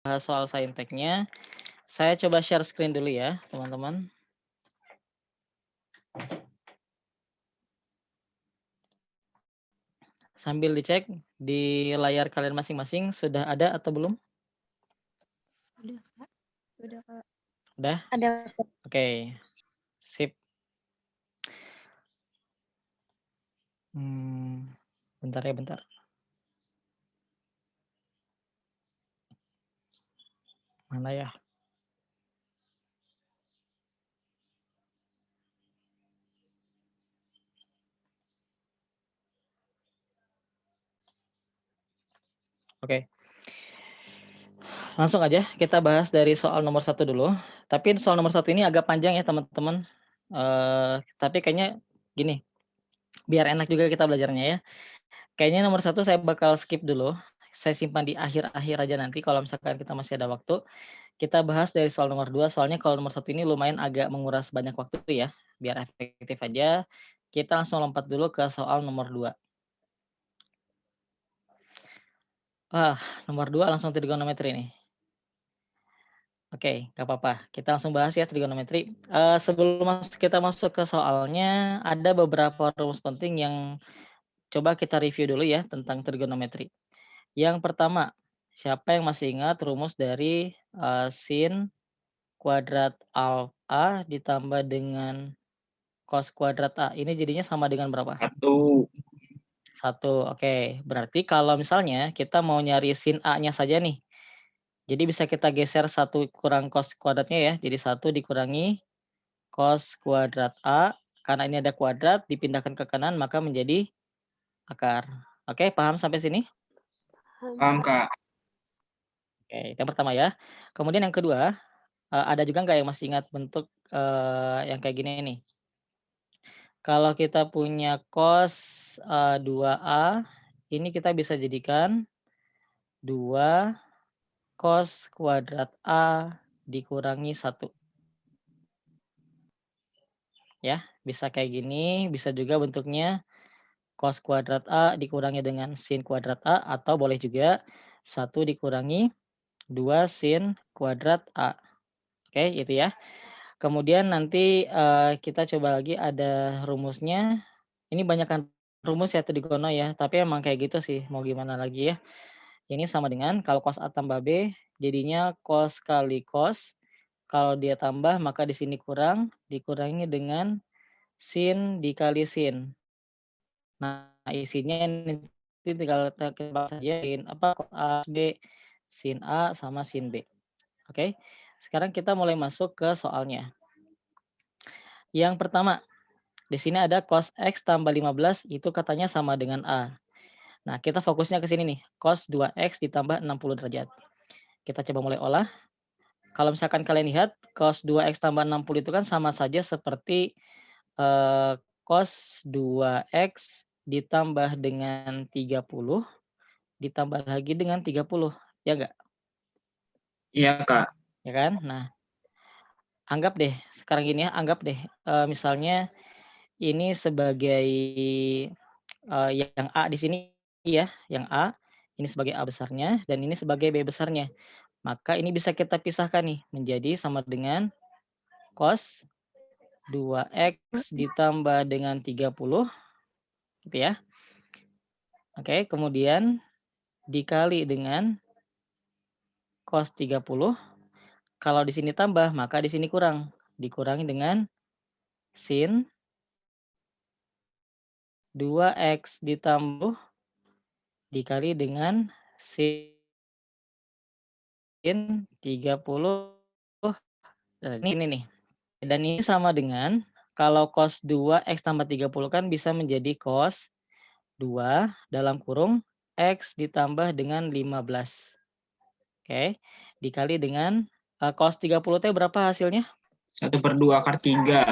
bahas soal sainteknya. Saya coba share screen dulu ya, teman-teman. Sambil dicek di layar kalian masing-masing sudah ada atau belum? Sudah, Kak. Sudah, Kak. Udah? Ada. Oke. Sip. Bentar ya, bentar. Mana ya? Oke. Langsung aja kita bahas dari soal nomor 1 dulu. Tapi soal nomor 1 ini agak panjang ya, teman-teman. Tapi kayaknya gini, biar enak juga kita belajarnya ya. Kayaknya nomor 1 saya bakal skip dulu. Saya simpan di akhir-akhir aja nanti kalau misalkan kita masih ada waktu. Kita bahas dari soal nomor 2, soalnya kalau nomor 1 ini lumayan agak menguras banyak waktu ya. Biar efektif aja, kita langsung lompat dulu ke soal nomor 2. Nomor 2 langsung trigonometri nih. Oke, nggak apa-apa. Kita langsung bahas ya trigonometri. Sebelum kita masuk ke soalnya, ada beberapa rumus penting yang coba kita review dulu ya tentang trigonometri. Yang pertama, siapa yang masih ingat rumus dari sin kuadrat alfa ditambah dengan cos kuadrat A? Ini jadinya sama dengan berapa? 1. 1. Oke, berarti kalau misalnya kita mau nyari sin A-nya saja nih. Jadi bisa kita geser 1 kurang cos kuadratnya ya. Jadi 1 dikurangi cos kuadrat A, karena ini ada kuadrat dipindahkan ke kanan maka menjadi akar. Oke, paham sampai sini? Paham, Kak. Oke, yang pertama ya. Kemudian yang kedua, ada juga nggak yang masih ingat bentuk, yang kayak gini nih? Kalau kita punya cos, 2A, ini kita bisa jadikan 2 cos kuadrat A dikurangi 1. Ya, bisa kayak gini, bisa juga bentuknya cos kuadrat A dikurangi dengan sin kuadrat A, atau boleh juga 1 dikurangi 2 sin kuadrat A. Oke, itu ya. Kemudian nanti, kita coba lagi ada rumusnya. Ini banyakkan rumus ya trigono ya, tapi emang kayak gitu sih, mau gimana lagi ya. Ini sama dengan kalau cos A tambah B, jadinya cos kali cos, kalau dia tambah maka di sini kurang, dikurangi dengan sin dikali sin. Nah, isinya nanti tinggal kita sajain apa, cos A, B, sin A sama sin B. Oke, sekarang kita mulai masuk ke soalnya. Yang pertama, di sini ada cos X tambah 15 itu katanya sama dengan A. Nah, kita fokusnya ke sini nih, cos 2X ditambah 60 derajat. Kita coba mulai olah. Kalau misalkan kalian lihat, cos 2X tambah 60 itu kan sama saja seperti, cos 2X ditambah dengan 30, ditambah lagi dengan 30, ya nggak? Iya, Kak. Ya kan? Nah, anggap deh, sekarang gini ya, anggap deh, misalnya ini sebagai, yang A di sini ya, yang A, ini sebagai A besarnya, dan ini sebagai B besarnya. Maka ini bisa kita pisahkan nih, menjadi sama dengan cos 2X ditambah dengan 30, gitu ya. Oke, kemudian dikali dengan cos 30. Kalau di sini tambah, maka di sini kurang. Dikurangi dengan sin 2X ditambah dikali dengan sin 30. Ini nih. Dan ini sama dengan kalau cos 2X tambah 30 kan bisa menjadi cos 2 dalam kurung X ditambah dengan 15. Oke, dikali dengan, cos 30 teh berapa hasilnya? 1/2 akar 3.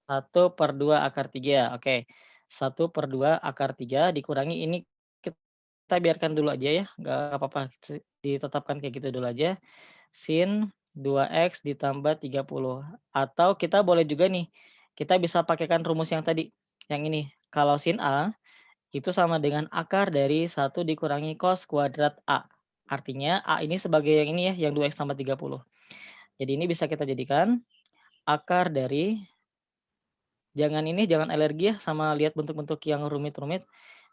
1/2 akar 3, oke. 1/2 akar 3 dikurangi ini kita biarkan dulu aja ya, nggak apa-apa, ditetapkan kayak gitu dulu aja, sin 2X ditambah 30. Atau kita boleh juga nih, kita bisa pakaikan rumus yang tadi, yang ini. Kalau sin A, itu sama dengan akar dari 1 dikurangi cos kuadrat A. Artinya A ini sebagai yang ini ya, yang 2x tambah 30. Jadi ini bisa kita jadikan akar dari, jangan alergi ya sama lihat bentuk-bentuk yang rumit-rumit,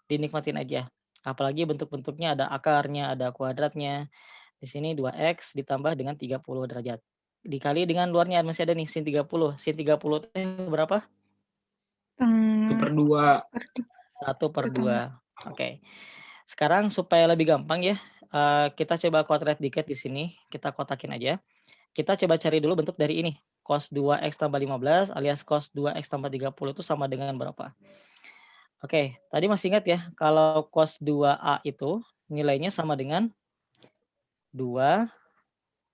dinikmatin aja. Apalagi bentuk-bentuknya ada akarnya, ada kuadratnya. Di sini 2x ditambah dengan 30 derajat. Dikali dengan luarnya masih ada nih sin 30. Sin 30 teh berapa? 1/2. 1/2. Oke. Sekarang supaya lebih gampang ya, kita coba kuadrat dikit di sini, kita kotakin aja. Kita coba cari dulu bentuk dari ini, cos 2x tambah 15 alias cos 2x tambah 30 itu sama dengan berapa? Oke, tadi masih ingat ya, kalau cos 2A itu nilainya sama dengan 2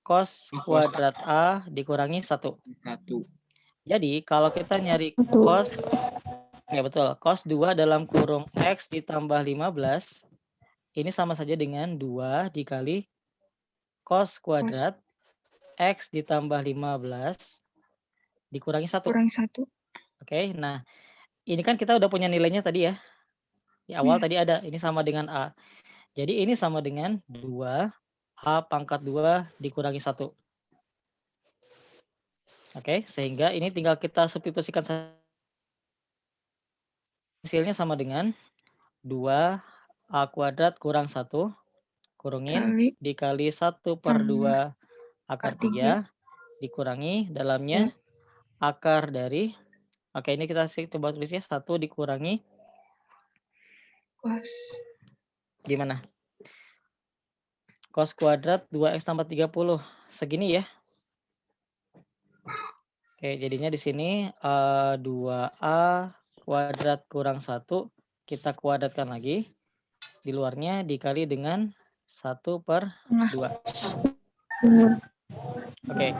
cos Cos kuadrat A dikurangi 1. 1. Jadi kalau kita nyari cos, ya betul, cos 2 dalam kurung X ditambah 15, ini sama saja dengan 2 dikali cos kuadrat X ditambah 15 dikurangi 1. Kurang 1. Oke, nah ini kan kita udah punya nilainya tadi ya. Di awal Iya. tadi ada, ini sama dengan A. Jadi ini sama dengan 2 A pangkat 2 dikurangi 1. Oke, sehingga ini tinggal kita substitusikan hasilnya sama dengan 2 A kuadrat kurang 1 kurungin Kali dikali 1/2 tambah akar akar 3. 3 dikurangi Ya. dalamnya akar dari, oke ini kita coba tulis ya, 1 dikurangi Cos gimana? Cos kuadrat 2x tambah 30. Segini ya. Oke, jadinya di sini 2A kuadrat kurang 1 kita kuadratkan lagi. Di luarnya dikali dengan 1/2. Oke,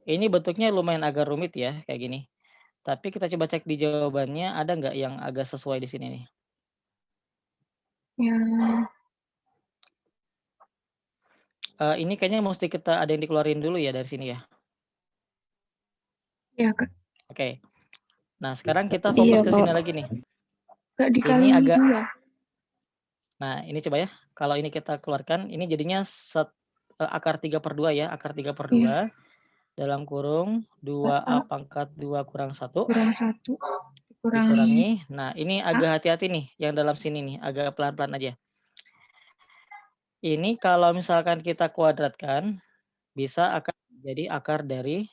ini bentuknya lumayan agak rumit ya, kayak gini. Tapi kita coba cek di jawabannya, ada nggak yang agak sesuai di sini nih? yang Ini kayaknya mesti kita ada yang dikeluarin dulu ya dari sini ya. ya Kak. Oke. Nah, sekarang kita fokus ke sini lagi nih. Gak dikali Ini agak, 2. nah ini coba ya. Kalau ini kita keluarkan, ini jadinya akar 3/2 ya, akar 3/2 Iya. dalam kurung 2A pangkat 2 kurang 1 Kurang 1 dikurangi dikurangi. Nah, ini agak hati-hati nih yang dalam sini nih, agak pelan-pelan aja. Ini kalau misalkan kita kuadratkan, bisa akan jadi akar dari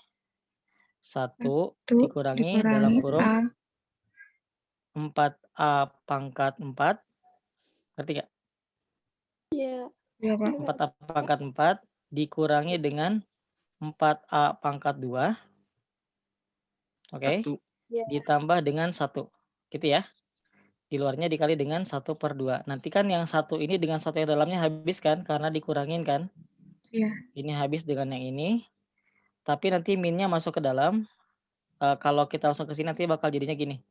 1 dikurangi dalam kurung A 4A pangkat 4. Ngerti nggak? ya Pak. 4A pangkat 4 dikurangi dengan 4A pangkat 2. Oke. 1. Ditambah dengan 1. Gitu ya. Di luarnya dikali dengan 1/2. Nanti kan yang 1 ini dengan 1 yang dalamnya habis kan, karena dikurangin kan. Iya. Ini habis dengan yang ini. Tapi nanti minnya masuk ke dalam. Kalau kita langsung ke sini nanti bakal jadinya gini.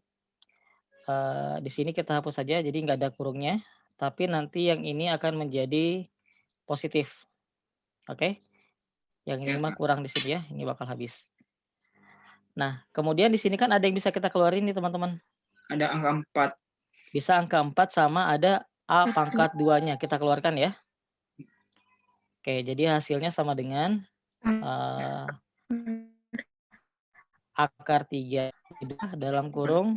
Di sini kita hapus saja, jadi nggak ada kurungnya. Tapi nanti yang ini akan menjadi positif. Oke. Yang ini mah kurang di sini ya, ini bakal habis. Nah, kemudian di sini kan ada yang bisa kita keluarin nih teman-teman. Ada angka 4. Bisa angka 4 sama ada A pangkat 2-nya, kita keluarkan ya. Oke, jadi hasilnya sama dengan akar 3 dalam kurung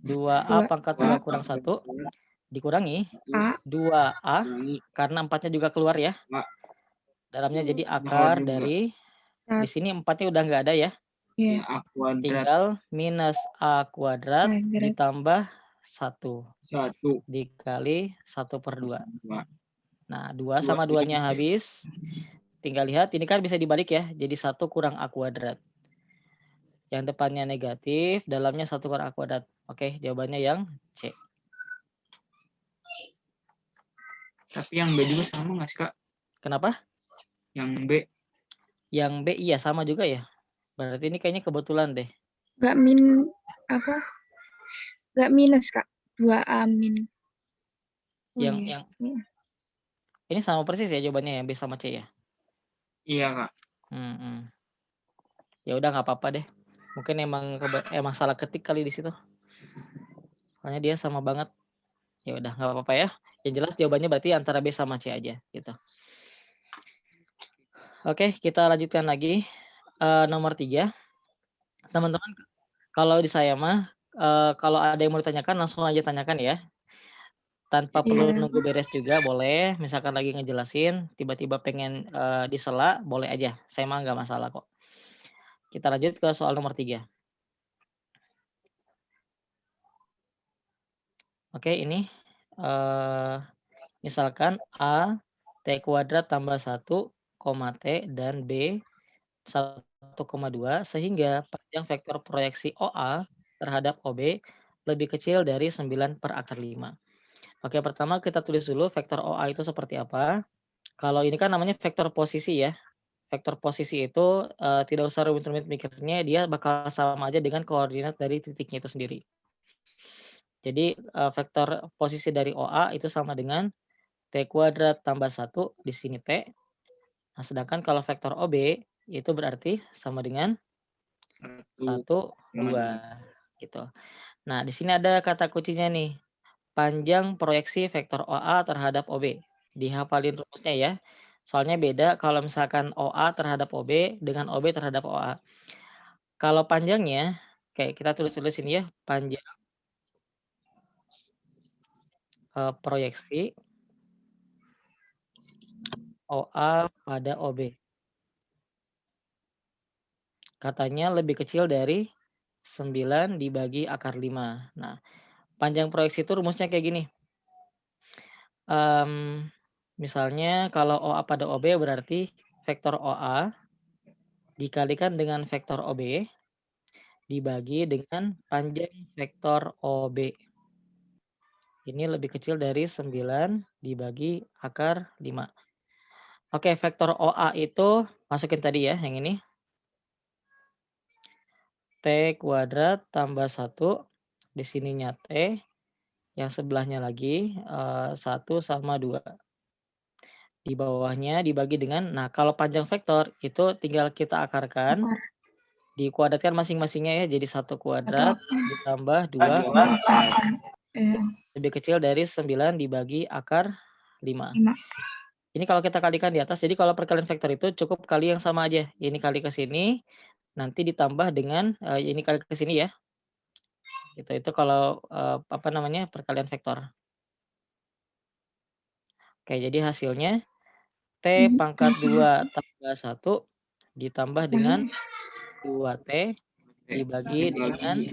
2A pangkat 2 kurang 1 dikurangi 2A, karena 4-nya juga keluar ya. Dalamnya jadi akar dari, di sini 4-nya udah nggak ada ya. Iya. A kuadrat Tinggal minus A kuadrat ditambah 1 dikali 1/2. Nah, 2 sama 2-nya habis. Tinggal lihat, ini kan bisa dibalik ya. Jadi 1 kurang A kuadrat. Yang depannya negatif, dalamnya 1 kurang A kuadrat. Oke, jawabannya yang C. Tapi yang B juga sama nggak sih, Kak? Kenapa? Yang B. Yang B iya sama juga ya. Berarti ini kayaknya kebetulan deh. Gak minus Kak. 2A min. Yang ini sama persis ya jawabannya yang B sama C ya? Iya, Kak. Ya udah nggak apa-apa deh. Mungkin emang salah ketik kali di situ. Soalnya dia sama banget. Ya udah nggak apa-apa ya. Yang jelas jawabannya berarti antara B sama C aja gitu. Oke, kita lanjutkan lagi. Nomor 3. Teman-teman, kalau di saya mah, kalau ada yang mau ditanyakan langsung aja tanyakan ya. Tanpa perlu Iya. nunggu beres juga boleh, misalkan lagi ngejelasin, tiba-tiba pengen, disela, boleh aja, saya mah nggak masalah kok. Kita lanjut ke soal nomor 3. Oke, ini, eee, misalkan A, T kuadrat tambah 1, T dan B 1,2 sehingga panjang vektor proyeksi OA terhadap OB lebih kecil dari 9/5. Oke, pertama kita tulis dulu vektor OA itu seperti apa. Kalau ini kan namanya vektor posisi ya. Vektor posisi itu, tidak usah rumit-rumit mikirnya, dia bakal sama aja dengan koordinat dari titiknya itu sendiri. Jadi, vektor posisi dari OA itu sama dengan T kuadrat tambah 1 di sini T. Nah, sedangkan kalau vektor OB itu berarti sama dengan 1, 2 gitu. Nah, di sini ada kata kuncinya nih, panjang proyeksi vektor OA terhadap OB. Dihafalin rumusnya ya. Soalnya beda kalau misalkan OA terhadap OB dengan OB terhadap OA. Kalau panjangnya, kayak kita tulis dulu sini ya, panjang, proyeksi OA pada OB. Katanya lebih kecil dari 9 dibagi akar 5. Nah, panjang proyeksi itu rumusnya kayak gini, misalnya kalau OA pada OB berarti vektor OA dikalikan dengan vektor OB dibagi dengan panjang vektor OB. Ini lebih kecil dari 9 dibagi akar 5. Oke, vektor OA itu masukin tadi ya, yang ini. T kuadrat tambah 1, di sininya T, yang sebelahnya lagi, 1 sama 2. Di bawahnya dibagi dengan, nah kalau panjang vektor itu tinggal kita akarkan, Akar. dikuadratkan masing-masingnya ya, jadi 1 Atau kuadrat ditambah 2 2 akar. lebih kecil dari 9 dibagi akar 5. 5. Ini kalau kita kalikan di atas, jadi kalau perkalian vektor itu cukup kali yang sama aja. Ini kali ke sini, nanti ditambah dengan, ini kali ke sini ya. Gitu, itu kalau, apa namanya, perkalian vektor. Oke, jadi hasilnya T pangkat 2 tambah 1 ditambah dengan 2T dibagi dengan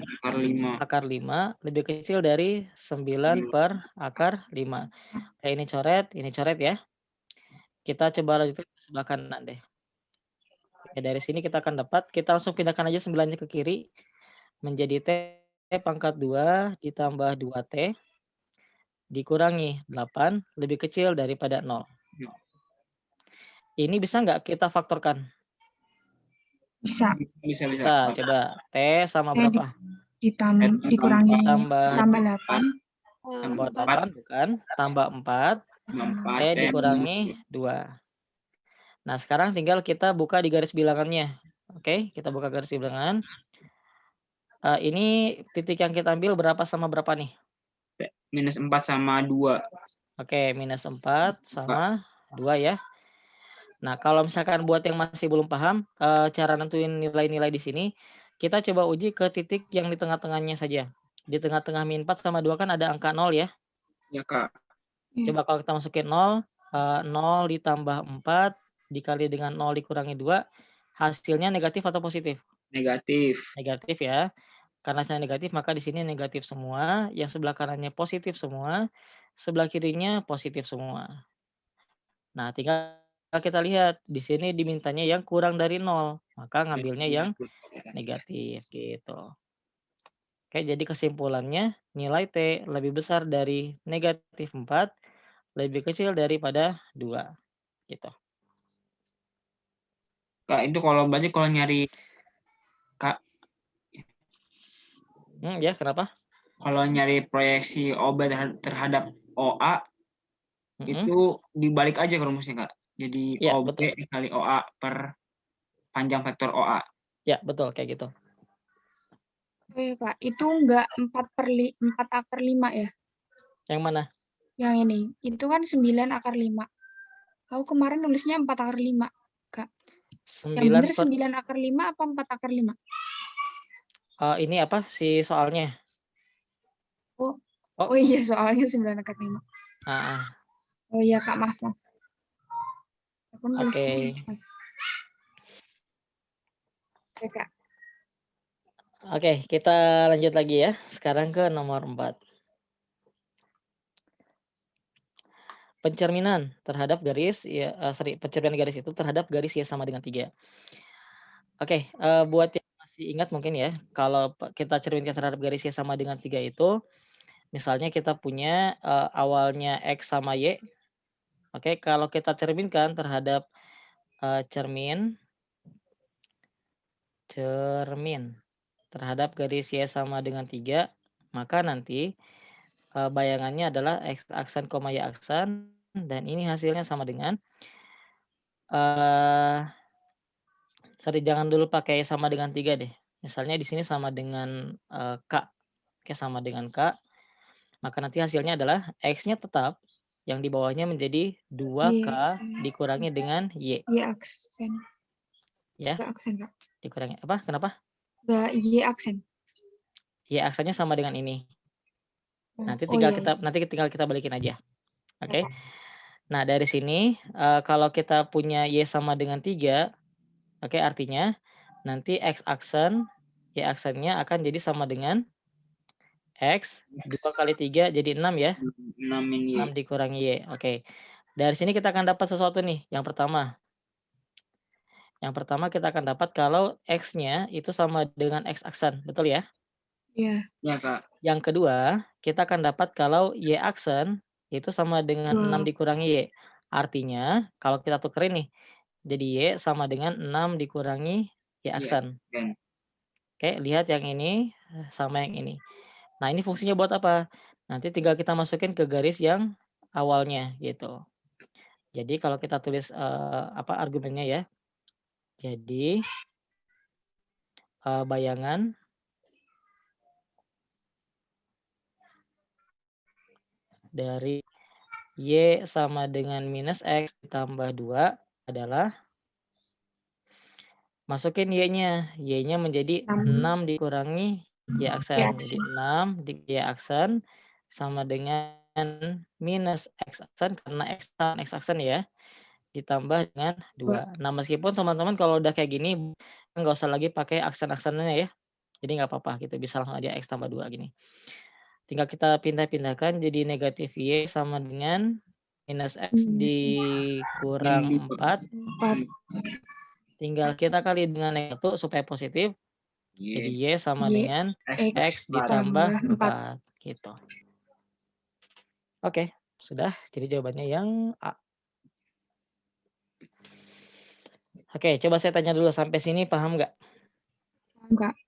akar 5 lebih kecil dari 9 per akar 5. Ini coret ya. Kita coba lanjutkan ke sebelah kanan deh. Oke, dari sini kita akan dapat, kita langsung pindahkan aja 9-nya ke kiri, menjadi T pangkat 2 ditambah 2T dikurangi 8 lebih kecil daripada 0. Ini bisa nggak kita faktorkan? Bisa. Bisa, coba. T sama berapa? Dikurangi Tambah 8. tambah 8 bukan, tambah 4, T dikurangi 2. Nah, sekarang tinggal kita buka di garis bilangannya. Oke, kita buka garis bilangan. Ini titik yang kita ambil berapa sama berapa nih? Minus 4 sama 2. Oke, minus 4 sama 2 ya. Nah, kalau misalkan buat yang masih belum paham, cara nentuin nilai-nilai di sini, kita coba uji ke titik yang di tengah-tengahnya saja. Di tengah-tengah min 4 sama 2 kan ada angka 0 ya. Ya, Kak. Coba kalau kita masukin 0, 0 ditambah 4 dikali dengan 0 dikurangi 2, hasilnya negatif atau positif? Negatif. Negatif ya. Karena hasilnya negatif, maka di sini negatif semua, yang sebelah kanannya positif semua, sebelah kirinya positif semua. Nah, tinggal kita lihat, di sini dimintanya yang kurang dari 0, maka ngambilnya yang negatif, gitu. Oke, jadi kesimpulannya, nilai T lebih besar dari negatif 4, lebih kecil daripada 2, gitu. Kak, itu kalau berarti kalau nyari, Kak, Ya, kenapa? kalau nyari proyeksi OB terhadap OA, itu dibalik aja ke rumusnya, Kak. Jadi Ya, OB betul. dikali OA per panjang vektor OA. Ya, betul, kayak gitu. Oh iya, Kak, itu enggak 4 akar 5 ya? Yang mana? Yang ini, itu kan 9 akar 5. Aku kemarin nulisnya 4 akar 5, Kak. Yang benar 9 9 akar 5 apa 4 akar 5? Ini apa si soalnya? Oh. Oh. Oh iya, soalnya 9 akar 5. Heeh. Oh iya, Kak, maaf. Aku nulis. Oke. Oke, Kak. Oke, kita lanjut lagi ya. Sekarang ke nomor 4. Pencerminan terhadap garis pencerminan garis itu terhadap garis Y sama dengan 3. Oke, buat yang masih ingat mungkin ya, kalau kita cerminkan terhadap garis Y sama dengan 3 itu, misalnya kita punya, awalnya X sama Y. Oke, kalau kita cerminkan terhadap, cermin terhadap garis Y sama dengan 3, maka nanti, bayangannya adalah X aksen, Y aksen, dan ini hasilnya sama dengan, sorry jangan dulu pakai sama dengan 3 deh. Misalnya di sini sama dengan, K, oke sama dengan K, maka nanti hasilnya adalah X-nya tetap, yang di bawahnya menjadi 2K dikurangi dengan Y. Y aksen. Ya. Nggak aksen, Kak. Dikurangi apa? Kenapa? Nggak Y aksen. Y aksennya sama dengan ini. Nanti Oh tinggal iya. tinggal kita balikin aja. Oke. Kak. Nah, dari sini, kalau kita punya Y sama dengan 3, oke, artinya nanti X aksen, Y aksennya akan jadi sama dengan X, 2 kali 3 jadi 6 ya. 6 Y. 6 dikurangi Y, oke. Dari sini kita akan dapat sesuatu nih, yang pertama. Yang pertama kita akan dapat kalau X-nya itu sama dengan X aksen, betul ya? Iya. Iya, Kak. Yang kedua, kita akan dapat kalau Y aksen itu sama dengan 6 dikurangi Y. Artinya, kalau kita tukerin nih, jadi Y sama dengan 6 dikurangi Y aksen. Oke, lihat yang ini sama yang ini. Nah, ini fungsinya buat apa? Nanti tinggal kita masukin ke garis yang awalnya gitu. Jadi kalau kita tulis, argumennya ya. Jadi, bayangan dari Y sama dengan minus X ditambah 2 adalah masukin Y-nya. Y-nya menjadi 6 dikurangi Y aksen. Jadi 6 di Y aksen sama dengan minus X aksen karena X aksen ya, ditambah dengan 2. Nah, meskipun teman-teman kalau udah kayak gini, nggak usah lagi pakai aksen-aksennya ya. Jadi nggak apa-apa gitu, bisa langsung aja X tambah 2 gini. Tinggal kita pindah-pindahkan jadi negatif Y sama dengan minus X dikurang 4. Tinggal kita kali dengan 1 supaya positif. Jadi Y sama dengan X ditambah 4 gitu. Oke, sudah. Jadi jawabannya yang A. Oke, coba saya tanya dulu sampai sini paham nggak?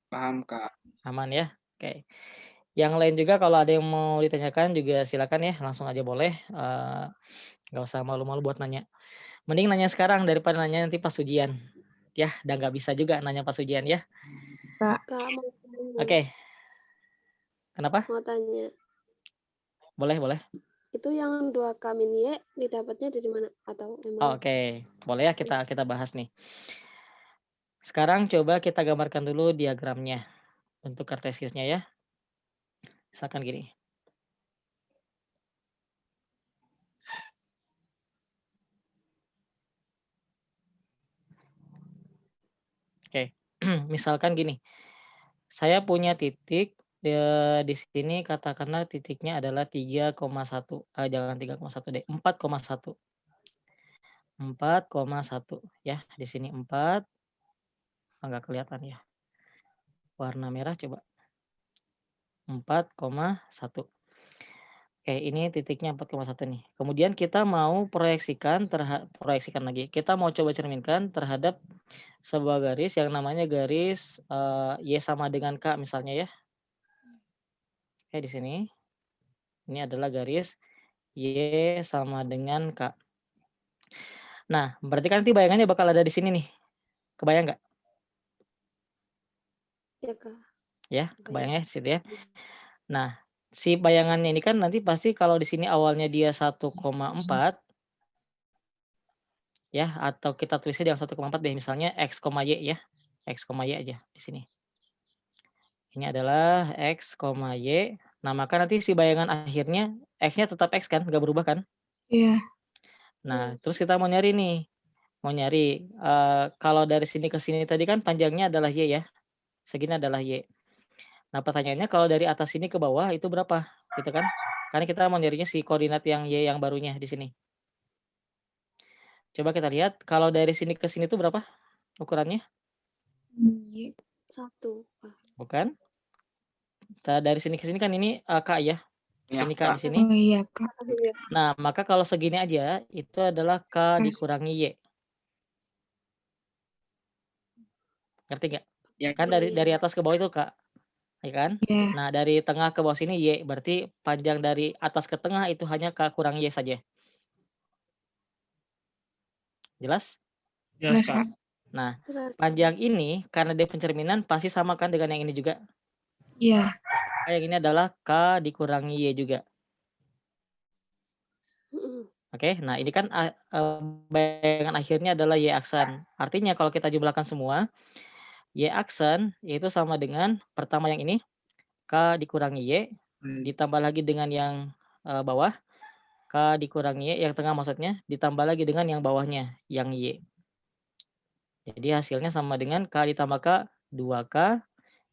Paham, Kak. Aman ya? Oke. Yang lain juga kalau ada yang mau ditanyakan juga silakan ya, langsung aja boleh, nggak usah malu-malu buat nanya. Mending nanya sekarang daripada nanya nanti pas ujian. Ya, udah nggak bisa juga nanya pas ujian ya. Kak, mau tanya. Oke. Kenapa? Mau tanya. Boleh. Itu yang 2K min Y didapatnya dari mana? Atau emang? Oke. Boleh ya kita bahas nih. Sekarang coba kita gambarkan dulu diagramnya. Bentuk kartesiusnya ya. Misalkan gini. Oke. Misalkan gini. Saya punya titik di sini katakanlah titiknya adalah 3,1. Jangan 3,1 deh, 4,1. 4,1 ya. Di sini 4. Enggak kelihatan ya. Warna merah coba. 4,1. Oke, ini titiknya 4,1 nih. Kemudian kita mau proyeksikan lagi. Kita mau coba cerminkan terhadap sebuah garis yang namanya garis, Y sama dengan K misalnya ya. Oke, di sini. Ini adalah garis Y sama dengan K. Nah, berarti kan nanti bayangannya bakal ada di sini nih. Kebayang nggak? Ya, Kak. Ya, kebayangnya di situ ya. Nah, si bayangannya ini kan nanti pasti kalau di sini awalnya dia 1,4. Ya, atau kita tulisnya dengan 1,4 deh, misalnya X, Y ya. X, Y aja di sini. Ini adalah X, Y. Nah, maka nanti si bayangan akhirnya X-nya tetap X kan, nggak berubah kan? Iya. Nah, terus kita mau nyari nih, kalau dari sini ke sini tadi kan panjangnya adalah Y ya, segini adalah Y. Nah, pertanyaannya kalau dari atas sini ke bawah itu berapa? Gitu kan? Karena kita mau nyarinya si koordinat yang Y yang barunya di sini. Coba kita lihat kalau dari sini ke sini itu berapa ukurannya? Y. 1. Bukan? Dari sini ke sini kan ini K ya. Ya, Ini K Kak. di sini. Oh iya, Kak. Iya. Nah, maka kalau segini aja itu adalah K dikurangi Y. Ngerti nggak? Ya, Kan dari atas ke bawah itu K, ya kan? Iya. Nah, dari tengah ke bawah sini Y, berarti panjang dari atas ke tengah itu hanya K kurang Y saja. Jelas? jelas, Jelas, Kak. Kak. Nah, Jelas. panjang ini karena dia pencerminan pasti sama kan dengan yang ini juga. Iya. Maka yang ini adalah K dikurangi Y juga. Mm-mm. Oke, nah ini kan bayangan akhirnya adalah Y aksen. Artinya kalau kita jumlahkan semua, Y aksen itu sama dengan pertama yang ini, K dikurangi Y, ditambah lagi dengan yang bawah, K dikurangi Y, yang tengah maksudnya, ditambah lagi dengan yang bawahnya, yang Y. Jadi hasilnya sama dengan K ditambah K, 2K,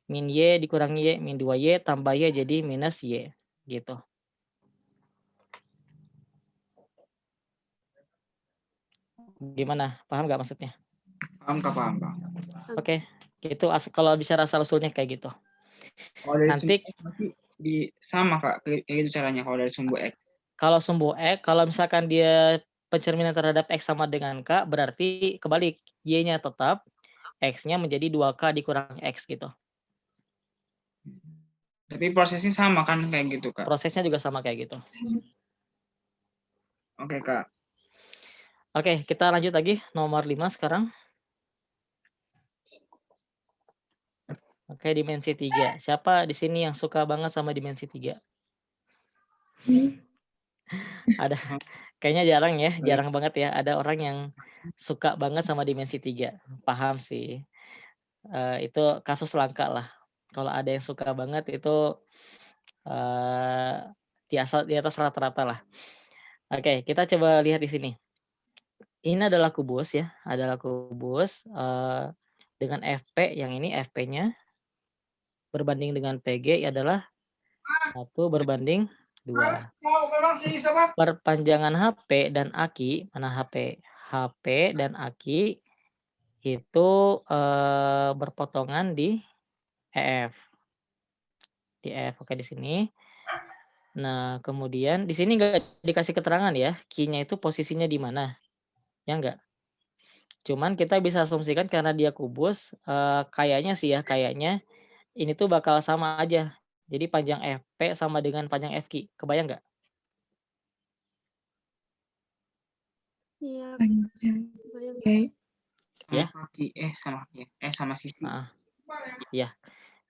min Y dikurangi Y, min 2Y, tambah Y jadi minus Y. Gitu. Gimana? Paham nggak maksudnya? Paham, Kak, paham, Kak. Oke, gitu kalau bicara asal-usulnya kayak gitu. Kalau dari Nanti sumbu X berarti sama, Kak. Kayak gitu caranya kalau dari sumbu X. kalau sumbu X, kalau misalkan dia pencerminan terhadap X sama dengan K, berarti kebalik. Y-nya tetap, X-nya menjadi 2K dikurang X gitu. Tapi prosesnya sama kan kayak gitu, Kak. Prosesnya juga sama kayak gitu. Oke, Kak. Oke, kita lanjut lagi nomor 5 sekarang. Oke, dimensi 3. Siapa di sini yang suka banget sama dimensi 3? Ada, kayaknya jarang ya, jarang banget ya. Ada orang yang suka banget sama dimensi 3. Paham sih. Itu kasus langka lah. Kalau ada yang suka banget itu di atas rata-rata lah. Oke, kita coba lihat di sini. Ini adalah kubus ya, dengan FP, yang ini FP-nya berbanding dengan PG adalah 1 berbanding 2. Perpanjangan HP dan aki, mana HP? HP dan aki itu berpotongan di EF. Di F, oke di sini. Nah, kemudian di sini nggak dikasih keterangan ya, Q-nya itu posisinya di mana, ya nggak? Cuman kita bisa asumsikan karena dia kubus, kayaknya sih ya, kayaknya ini tuh bakal sama aja. Jadi panjang FP sama dengan panjang FQ, kebayang nggak? Iya. Panjang. Bayang. Ya. Sama sisi. Iya.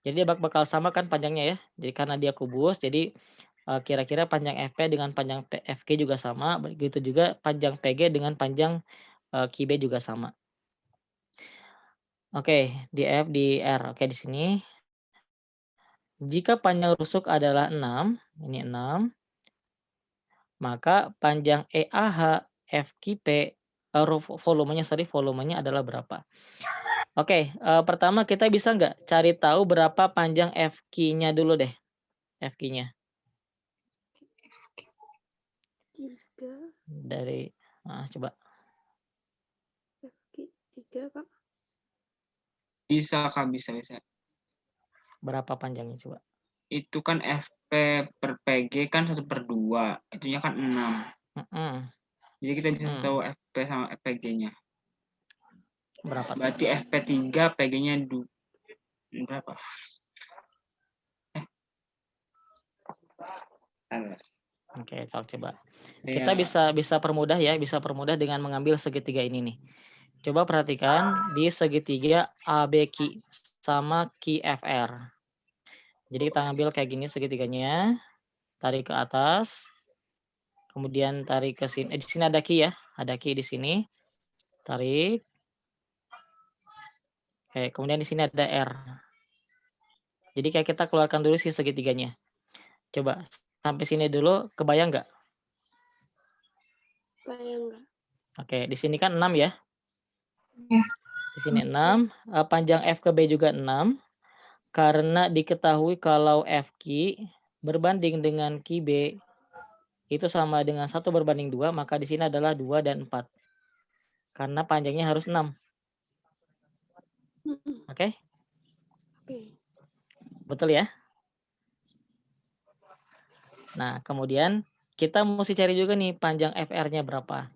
Jadi dia bakal sama kan panjangnya ya. Jadi karena dia kubus, jadi kira-kira panjang FP dengan panjang FQ juga sama, begitu juga panjang PG dengan panjang QB juga sama. Oke, di F, di R. Oke, di sini. Jika panjang rusuk adalah 6, ini 6, maka panjang EAH FQP, volumenya adalah berapa? Oke, pertama kita bisa nggak cari tahu berapa panjang FQ-nya dulu deh, FQ-nya. 3. Dari, coba. FQ 3, Kak. Bisa, Kak, bisa. Berapa panjangnya coba? Itu kan FP per PG kan 1/2. Itunya kan 6. Jadi kita bisa tahu FP sama PG-nya. Berapa? Berarti FP3, PG-nya berapa? Oke, coba. Ya. Kita bisa permudah ya, bisa permudah dengan mengambil segitiga ini nih. Coba perhatikan di segitiga ABQ sama QFR. Jadi kita ambil kayak gini segitiganya, tarik ke atas, kemudian tarik ke sini. Di sini ada Q ya, ada Q di sini. Tarik. Oke, kemudian di sini ada R. Jadi kayak kita keluarkan dulu si segitiganya. Coba sampai sini dulu, kebayang nggak? Bayang nggak? Oke, di sini kan 6 ya. Ya. Di sini 6, panjang F ke B juga 6. Karena diketahui kalau FQ berbanding dengan QB itu sama dengan 1 berbanding 2, maka di sini adalah 2 dan 4. Karena panjangnya harus 6. Oke? Oke. Betul ya? Nah, kemudian kita mesti cari juga nih panjang FR-nya berapa.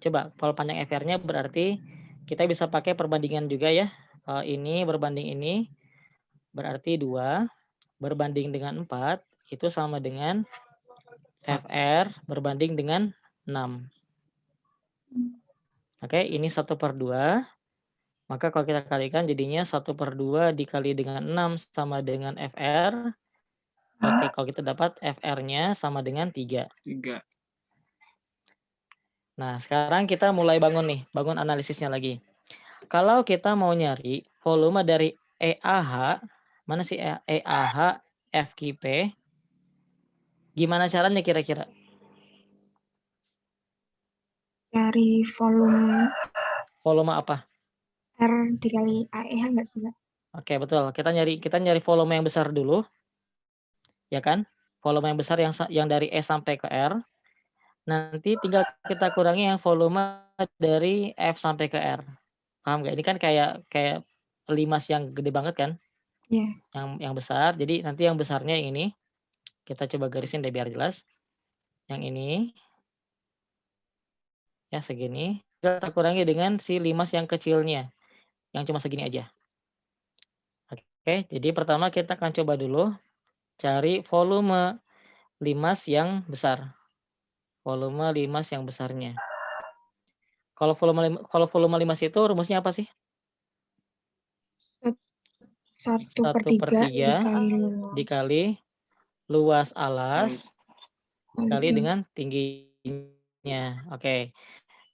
Coba, kalau panjang FR-nya berarti kita bisa pakai perbandingan juga ya. Ini berbanding ini, berarti 2 berbanding dengan 4, itu sama dengan FR berbanding dengan 6. Oke, ini 1/2. Maka kalau kita kalikan jadinya 1/2 dikali dengan 6 sama dengan FR. Oke, kalau kita dapat FR-nya sama dengan 3. 3. Nah, sekarang kita mulai bangun nih, bangun analisisnya lagi. Kalau kita mau nyari volume dari EAH, mana sih EAH FQP? Gimana caranya kira-kira? Cari volume Volume apa? R dikali AEH nggak sih, Kak? Oke, betul. Kita nyari volume yang besar dulu. Ya kan? Volume yang besar yang dari E sampai ke R. Nanti tinggal kita kurangi yang volume dari F sampai ke R. Paham nggak? Ini kan kayak limas yang gede banget kan? Iya. Yang besar. Jadi nanti yang besarnya yang ini. Kita coba garisin deh biar jelas. Yang ini. Ya, segini. Kita kurangi dengan si limas yang kecilnya. Yang cuma segini aja. Oke, jadi pertama kita akan coba dulu cari volume limas yang besar. Volume limas yang besarnya. Kalau volume limas itu rumusnya apa sih? 1/3 dikali luas alas dikali itu. dengan tingginya. Oke.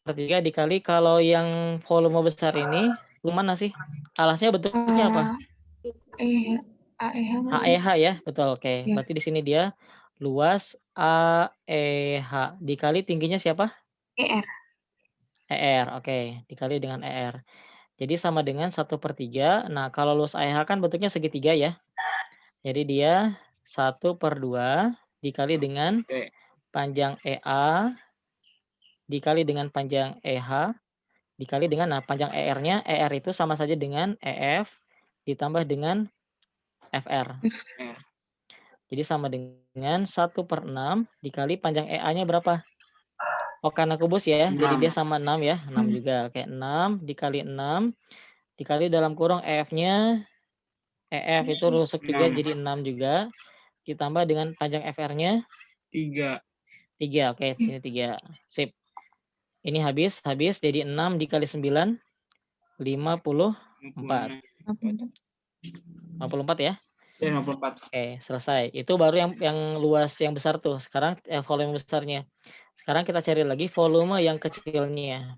1/3 dikali kalau yang volume besar ini mana sih? Alasnya bentuknya apa? AEH nggak sih? AEH ya, betul. Oke. Ya. Berarti di sini dia luas AEH dikali tingginya siapa? ER. ER. Oke, dikali dengan ER. Jadi sama dengan 1/3. Nah, kalau luas AEH kan bentuknya segitiga ya. Jadi dia 1/2 dikali dengan panjang EA dikali dengan panjang EH dikali dengan panjang ER-nya. ER itu sama saja dengan EF ditambah dengan FR. Jadi sama dengan 1/6 dikali panjang EA-nya berapa? Oh, karena kubus ya. 6. Jadi dia sama 6 ya. 6 juga. Oke, 6 dikali 6 dikali dalam kurung EF-nya. EF itu rusuk juga jadi 6 juga. Ditambah dengan panjang FR-nya 3. 3. Oke, sini 3. Sip. Ini habis jadi 6 dikali 9 54. 54 ya? Ya, 54. Oke, selesai. Itu baru yang luas yang besar tuh. Sekarang volume besarnya. Sekarang kita cari lagi volume yang kecilnya.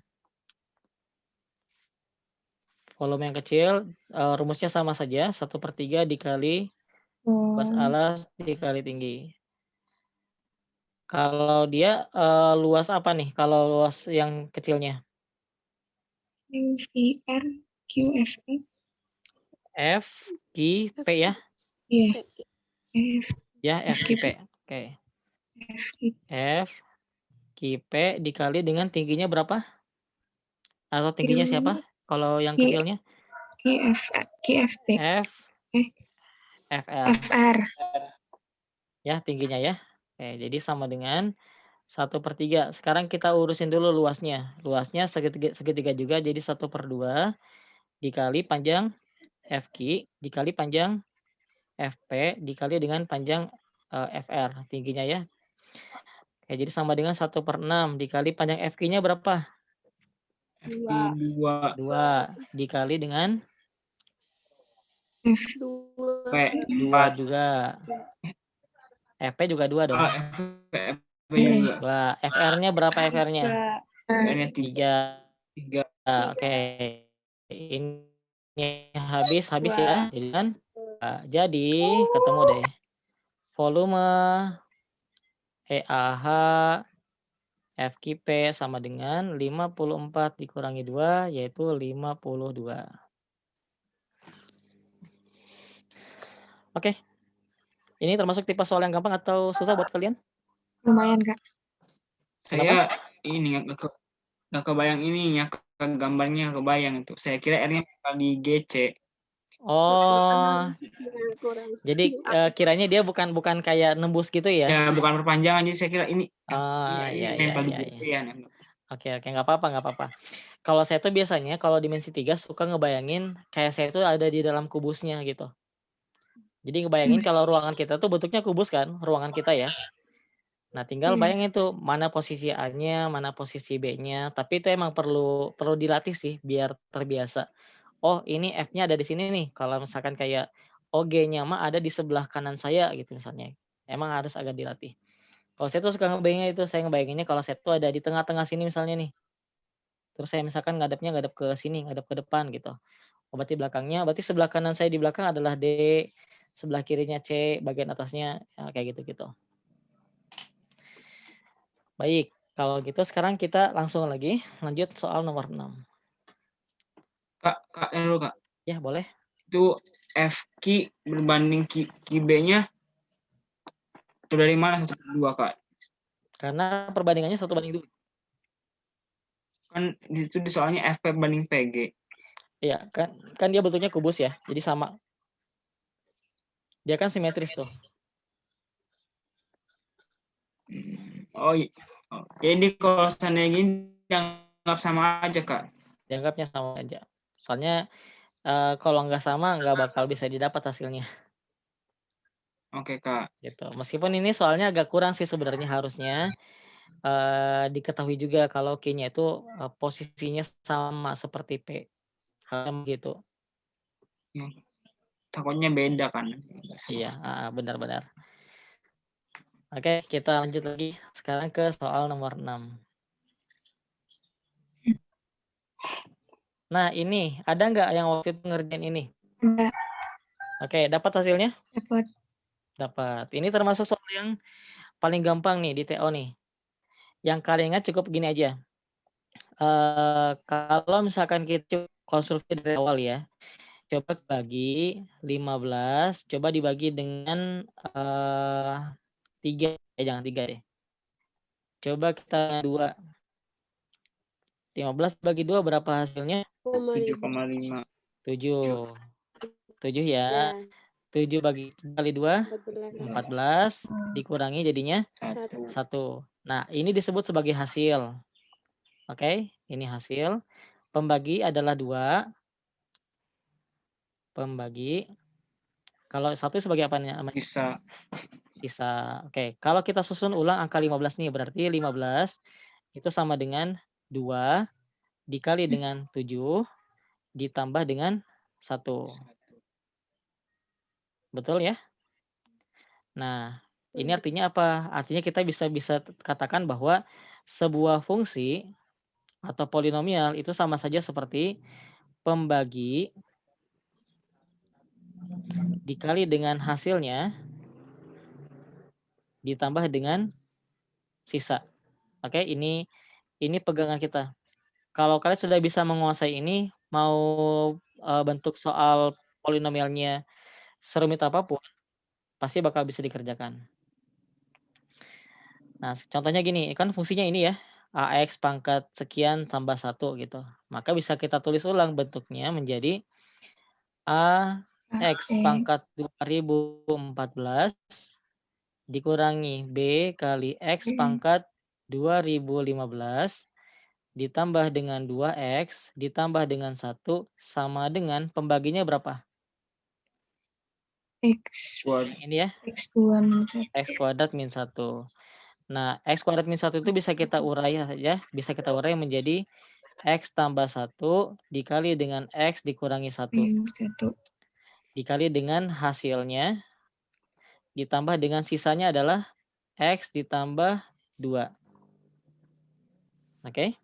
Volume yang kecil rumusnya sama saja, 1/3 dikali luas alas dikali tinggi. Kalau dia luas apa nih? Kalau luas yang kecilnya? VR QFE. F, Q, P ya? Iya. F. Ya, F, Q, P. Oke. F, Q, P dikali dengan tingginya berapa? Atau tingginya siapa? Kalau yang kecilnya? QFP. F, FR. FR. Ya, tingginya ya. Oke, jadi sama dengan 1/3. Sekarang kita urusin dulu luasnya. Luasnya segitiga juga, jadi 1/2 dikali panjang FQ dikali panjang FP dikali dengan panjang FR tingginya ya. Oke, jadi sama dengan 1/6 dikali panjang FQ-nya berapa? 2. 2 dikali dengan P 2 juga. FP juga 2 dong. FP juga. 2. FR-nya berapa FR-nya? FR-nya 3. 3. Oke. Ini habis ya. Jadi kan jadi ketemu deh. Volume EAH FKP sama dengan 54 dikurangi 2 yaitu 52. Oke. Ini termasuk tipe soal yang gampang atau susah buat kalian? Lumayan, Kak. Saya ini nggak kebayang ininya, gambarnya nggak kebayang itu. Saya kira R-nya bakal di GC. Oh, Ya, kurang. jadi kiranya dia bukan kayak nembus gitu ya? Ya, bukan perpanjangan, jadi saya kira ini Iya, nempel di iya. GC ya. Oke, nggak apa-apa. Kalau saya tuh biasanya kalau dimensi 3 suka ngebayangin kayak saya tuh ada di dalam kubusnya gitu. Jadi ngebayangin kalau ruangan kita tuh bentuknya kubus kan, ruangan kita ya. Nah, tinggal bayangin tuh mana posisi A-nya, mana posisi B-nya, tapi itu emang perlu dilatih sih biar terbiasa. Oh, ini F-nya ada di sini nih. Kalau misalkan kayak oh G-nya mah ada di sebelah kanan saya gitu misalnya. Emang harus agak dilatih. Kalau saya tuh suka ngebayanginnya itu, saya ngebayanginnya kalau saya tuh ada di tengah-tengah sini misalnya nih. Terus saya misalkan ngadep ke sini, ngadep ke depan gitu. Oh, berarti sebelah kanan saya di belakang adalah D, sebelah kirinya C, bagian atasnya ya, kayak gitu-gitu. Baik, kalau gitu sekarang kita langsung lagi lanjut soal nomor 6. Kak, dulu Kak. Ya, boleh. Itu FQ berbanding QB-nya itu dari mana 1/2, Kak? Karena perbandingannya 1/2. Kan itu di soalnya FP banding PG. Iya, kan dia bentuknya kubus ya, jadi sama. Dia kan simetris tuh. Oh, jadi kalau seandainya gini dianggap sama aja, Kak. Dianggapnya sama aja. Soalnya kalau nggak sama nggak bakal bisa didapat hasilnya. Oke, Kak. Gitu. Meskipun ini soalnya agak kurang sih sebenarnya harusnya diketahui juga kalau Q-nya itu posisinya sama seperti P. Gitu. Ya, takutnya beda kan. Iya, benar-benar. Oke, kita lanjut lagi sekarang ke soal nomor 6. Nah, ini ada nggak yang waktu itu ngerjain ini? Enggak. Oke, dapat hasilnya? Dapat. Dapat. Ini termasuk soal yang paling gampang nih di TO nih. Yang kalian ingat cukup gini aja. Kalau misalkan kita konstruksi dari awal ya, coba bagi 15, coba dibagi dengan 3, jangan 3 deh. Coba kita 2. 15 bagi 2 berapa hasilnya? 7,5. 7. 7 ya. 7 kali 2, 14. Dikurangi jadinya 1. Nah, ini disebut sebagai hasil. Oke, ini hasil. Pembagi adalah 2. Pembagi. Kalau 1 sebagai apa namanya? Sisa. Oke, kalau kita susun ulang angka 15 nih, berarti 15 itu sama dengan 2 dikali dengan 7 ditambah dengan 1. Betul ya? Nah, ini artinya apa? Artinya kita bisa katakan bahwa sebuah fungsi atau polinomial itu sama saja seperti pembagi dikali dengan hasilnya ditambah dengan sisa. Oke, ini pegangan kita. Kalau kalian sudah bisa menguasai ini, mau bentuk soal polinomialnya serumit apapun, pasti bakal bisa dikerjakan. Nah, contohnya gini, kan fungsinya ini ya, AX pangkat sekian tambah 1 gitu. Maka bisa kita tulis ulang bentuknya menjadi AX pangkat 2014 dikurangi B kali X pangkat 2015 ditambah dengan 2X ditambah dengan 1 sama dengan pembaginya berapa? X. Ini ya. X2 min 1. X kuadrat min 1. Nah, X kuadrat min 1 itu bisa kita urai saja. Bisa kita urai menjadi X tambah 1 dikali dengan X dikurangi 1. Dikali dengan hasilnya ditambah dengan sisanya adalah X ditambah 2. Oke?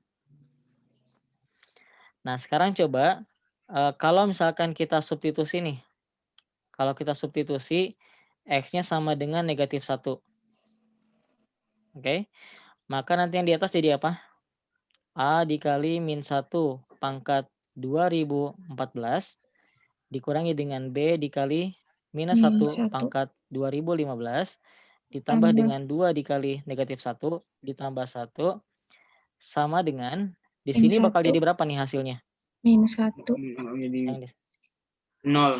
Nah, sekarang coba kalau misalkan kita substitusi nih. Kalau kita substitusi X-nya sama dengan negatif 1. Oke. Maka nanti yang di atas jadi apa? A dikali min 1 pangkat 2014 dikurangi dengan B dikali minus Min 1 1 pangkat 2015 ditambah tambah dengan 2 dikali negatif 1 ditambah 1 sama dengan di min sini bakal 1 jadi berapa nih hasilnya? minus 1. Jadi Yang 0.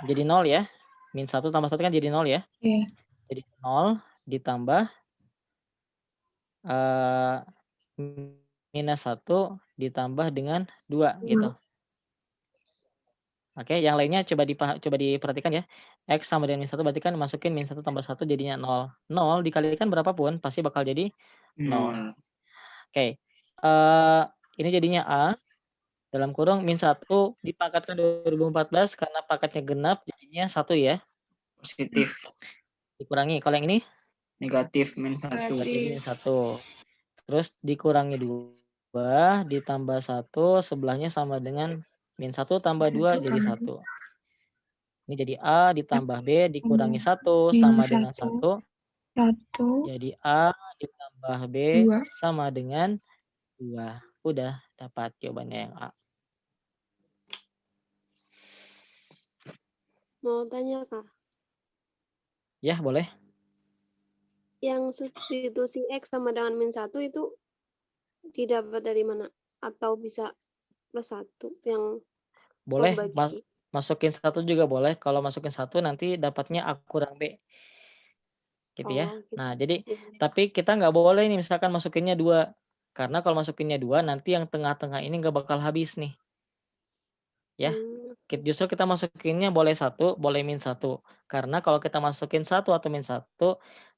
jadi 0 ya. Min 1 tambah 1 kan jadi 0 ya. Oke. Jadi 0 ditambah minus 1 ditambah dengan 2 gitu. Oke, yang lainnya coba diperhatikan ya. X sama dengan min 1 berarti kan masukin min 1 tambah 1 jadinya 0. 0 dikalikan berapapun pasti bakal jadi 0. 0. Oke. Ini jadinya A dalam kurung min 1 dipangkatkan 2014 karena pangkatnya genap jadinya 1 ya. Positif. Dikurangi. Kalau yang ini? Negatif min 1. Jadi min 1. Terus dikurangi 2 ditambah 1 sebelahnya sama dengan min 1 tambah 2 jadi 1. Ini jadi A ditambah B dikurangi 1 sama dengan 1. 1. Jadi A ditambah B 2. sama dengan 2. Udah dapat jawabannya yang A. Mau tanya, Kak? Ya, boleh. Yang substitusi X sama dengan min 1 itu didapat dari mana? Atau bisa plus 1 yang Boleh, pembagi? masukin 1 juga boleh. Kalau masukin 1 nanti dapatnya A kurang B. Gitu ya. Oh, gitu. Nah, jadi tapi kita nggak boleh nih misalkan masukinnya 2. Karena kalau masukinnya 2 nanti yang tengah-tengah ini nggak bakal habis nih. Ya. Justru kita masukinnya boleh 1, boleh min 1. Karena kalau kita masukin 1 atau min 1,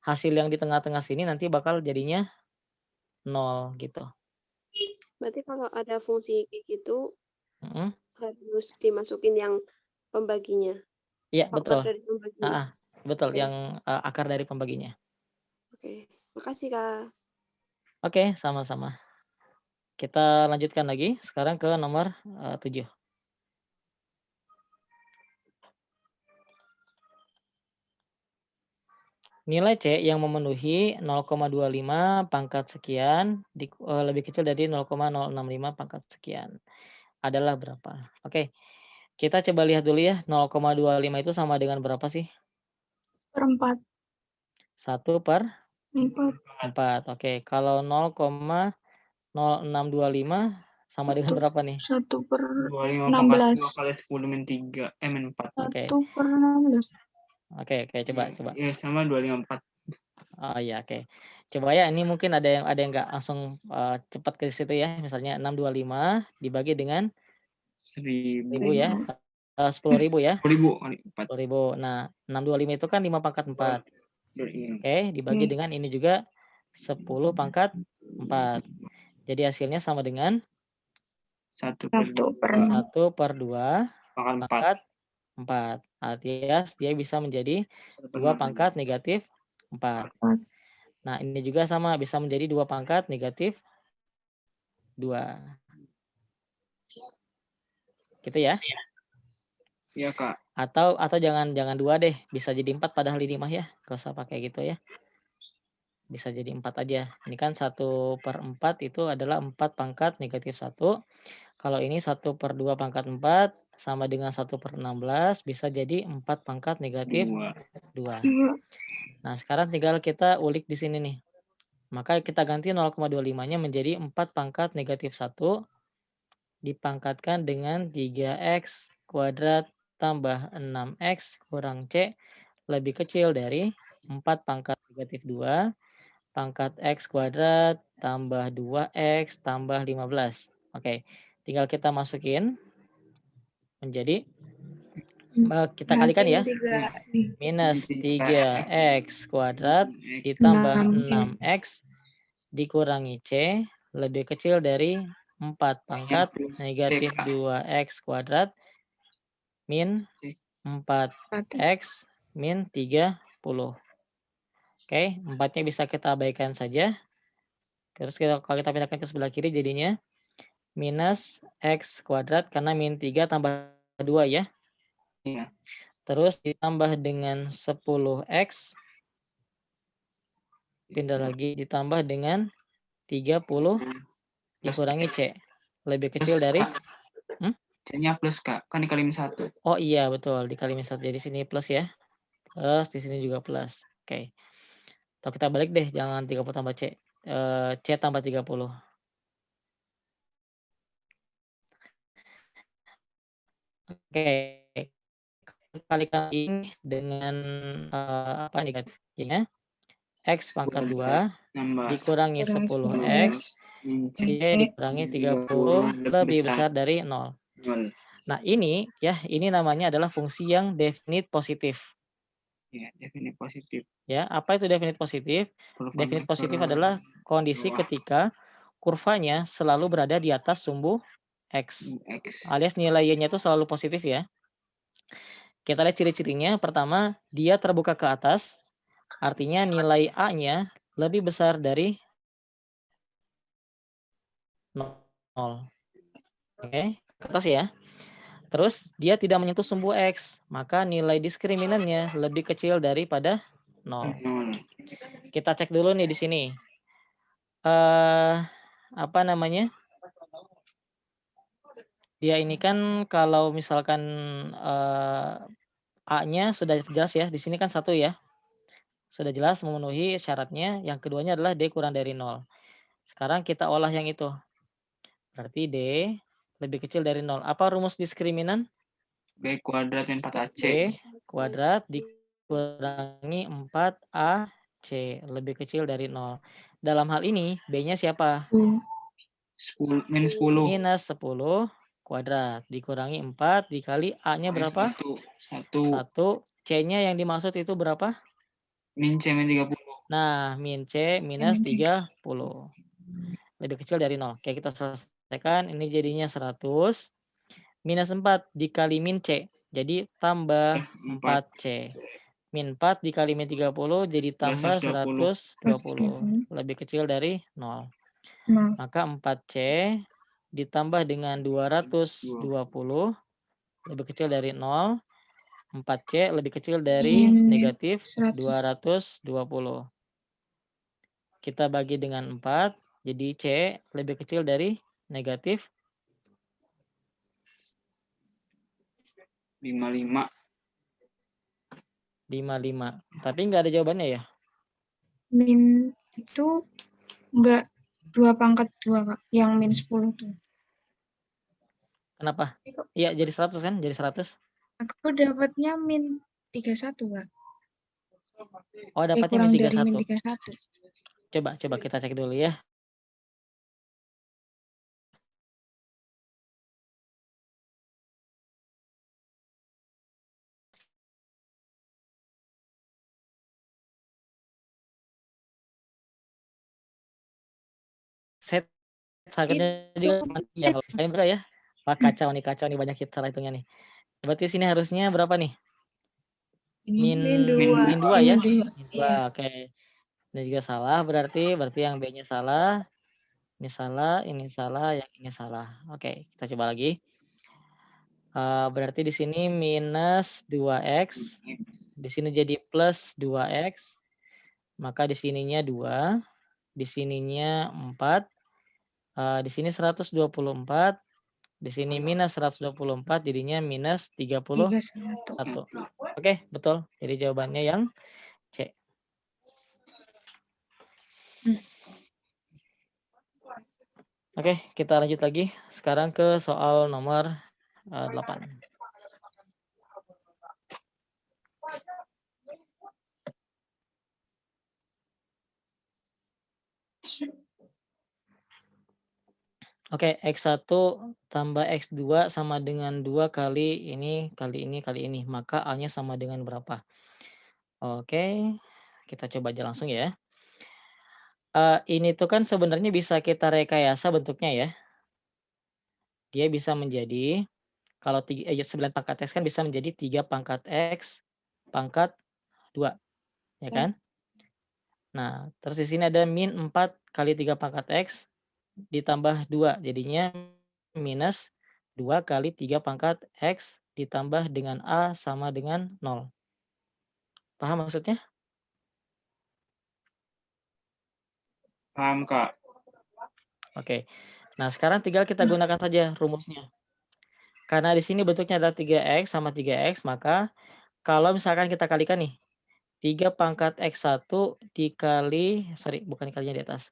hasil yang di tengah-tengah sini nanti bakal jadinya 0 gitu. Berarti kalau ada fungsi kayak gitu Mhm. harus dimasukin yang pembaginya. Iya, Faktor betul. dari pembaginya. Betul, Oke. yang akar dari pembaginya. Oke. Makasih, Kak. Oke, sama-sama. Kita lanjutkan lagi sekarang ke nomor 7. Nilai C yang memenuhi 0,25 pangkat sekian lebih kecil dari 0,065 pangkat sekian adalah berapa? Oke, kita coba lihat dulu ya 0,25 itu sama dengan berapa sih? Per 4. 1 per 4. 4. Oke, kalau 0,0625 sama dengan berapa nih? 1 per 25 16. 2 kali 10 min 3. Min 4. 1 per 16. Oke, coba. Ya, sama 254. Oh iya, oke. Coba ya, ini mungkin ada yang nggak langsung cepat ke situ ya. Misalnya 625 dibagi dengan 1000 ya. 10.000 ya. 10.000 kali 4. 10.000. Nah, 625 itu kan 5 pangkat 4. Oke, dibagi dengan ini juga 10 pangkat 4. Jadi hasilnya sama dengan 1 per 2 pangkat 4. Alias dia bisa menjadi 2 pangkat negatif 4. Nah, ini juga sama bisa menjadi 2 pangkat negatif 2. Gitu ya. Iya, Kak. Atau jangan 2 deh, bisa jadi 4 padahal ini mah ya. Enggak usah pakai gitu ya. Bisa jadi 4 aja. Ini kan 1 per 4 itu adalah 4 pangkat negatif 1. Kalau ini 1 per 2 pangkat 4 sama dengan 1 per 16 bisa jadi 4 pangkat negatif 2. Nah, sekarang tinggal kita ulik di sini nih. Maka kita ganti 0,25-nya menjadi 4 pangkat negatif 1 dipangkatkan dengan 3x kuadrat tambah 6x kurang C lebih kecil dari 4 pangkat negatif 2 pangkat x kuadrat tambah 2x tambah 15. Oke, tinggal kita masukin menjadi kita kalikan ya. Minus 3x kuadrat ditambah 6x dikurangi C lebih kecil dari 4 pangkat negatif 2x kuadrat min 4x min 30. Oke, 4-nya bisa kita abaikan saja. Terus kalau kita pindahkan ke sebelah kiri jadinya minus X kuadrat karena min 3 tambah 2 ya. Iya. Terus ditambah dengan 10X. Pindah lagi ditambah dengan 30 dikurangi C. Lebih kecil dari C-nya plus, Kak. Kan dikali min 1. Oh iya, betul. Dikali min 1. Jadi sini plus ya. Plus, di sini juga plus. Oke. Atau kita balik deh, jangan 30 tambah C. C tambah 30. Oke. Kalikan ini dengan apa nih jadinya? X pangkat 2 dikurangi 10X C dikurangi 30 lebih besar dari 0. Nah, ini ya, ini namanya adalah fungsi yang definite positif. Ya, definite positif. Ya, apa itu definite positif? Definite positif adalah kondisi ketika kurvanya selalu berada di atas sumbu X. Alias nilai Y-nya itu selalu positif ya. Kita lihat ciri-cirinya. Pertama, dia terbuka ke atas. Artinya nilai A-nya lebih besar dari 0. Oke, ke atas ya. Terus dia tidak menyentuh sumbu X, maka nilai diskriminannya lebih kecil daripada 0. Kita cek dulu nih di sini. Apa namanya? Dia ini kan kalau misalkan A-nya sudah jelas ya, di sini kan 1 ya. Sudah jelas memenuhi syaratnya. Yang keduanya adalah D kurang dari 0. Sekarang kita olah yang itu. Berarti D lebih kecil dari 0. Apa rumus diskriminan? B kuadrat min 4AC. B kuadrat dikurangi 4AC lebih kecil dari 0. Dalam hal ini B-nya siapa? Minus 10. Minus 10 kuadrat dikurangi 4 dikali A-nya berapa? 1. C-nya yang dimaksud itu berapa? Min C min 30. Nah, min C minus 30. Lebih kecil dari 0. Oke, kita selesaikan. Ini jadinya 100. Minus 4 dikali min C. Jadi tambah 4C. Min 4 dikali min 30 jadi tambah 120. Lebih kecil dari 0. Maka 4C ditambah dengan 220 lebih kecil dari 0. 4C lebih kecil dari negatif 220. Kita bagi dengan 4. Jadi C lebih kecil dari negatif 55. 55. Tapi nggak ada jawabannya ya? Min itu enggak 2 pangkat 2, Kak. Yang min 10 tuh. Kenapa? Iya, jadi 100 kan? Jadi 100. Aku dapatnya min 31, Kak. Oh, dapatnya kurang min dari min 31. 31. Coba kita cek dulu ya. Saya juga ya, saya berapa ya? Wah, kacau nih banyak kita salah hitungnya nih. Berarti sini harusnya berapa nih? Min 2 ya? Min 2, oke. Ini juga salah berarti yang B-nya salah. Ini salah, yang ini salah. Oke, kita coba lagi. Berarti di sini minus 2X. Di sini jadi plus 2X. Maka di sininya 2. Di sininya 4. Di sini 124. Di sini minus 124 jadinya minus 31. Oke, betul. Jadi jawabannya yang C. Oke, kita lanjut lagi. Sekarang ke soal nomor 8. Oke, X1 tambah X2 sama dengan 2 kali ini, kali ini. Maka A-nya sama dengan berapa? Oke, kita coba aja langsung ya. Ini tuh kan sebenarnya bisa kita rekayasa bentuknya ya. Dia bisa menjadi, kalau 9 pangkat X kan bisa menjadi 3 pangkat X pangkat 2. Ya kan? Nah, terus di sini ada min 4 kali 3 pangkat X ditambah 2. Jadinya minus 2 kali 3 pangkat X ditambah dengan A sama dengan 0. Paham maksudnya? Paham, Kak. Oke. Nah, sekarang tinggal kita gunakan saja rumusnya. Karena di sini bentuknya adalah 3X sama 3X, maka kalau misalkan kita kalikan nih, 3 pangkat X1 dikali, bukan dikalinya di atas.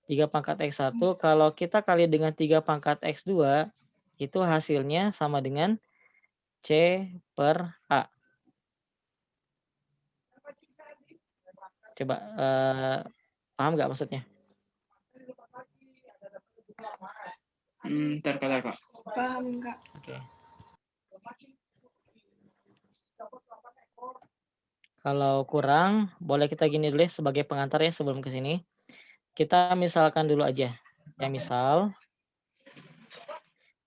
3 pangkat X1, kalau kita kali dengan 3 pangkat X2, itu hasilnya sama dengan C per A. Coba, paham nggak maksudnya? Ntar Kak. Paham, Kak. Oke. Kalau kurang, boleh kita gini dulu ya, sebagai pengantar ya sebelum ke sini. Kita misalkan dulu aja. Ya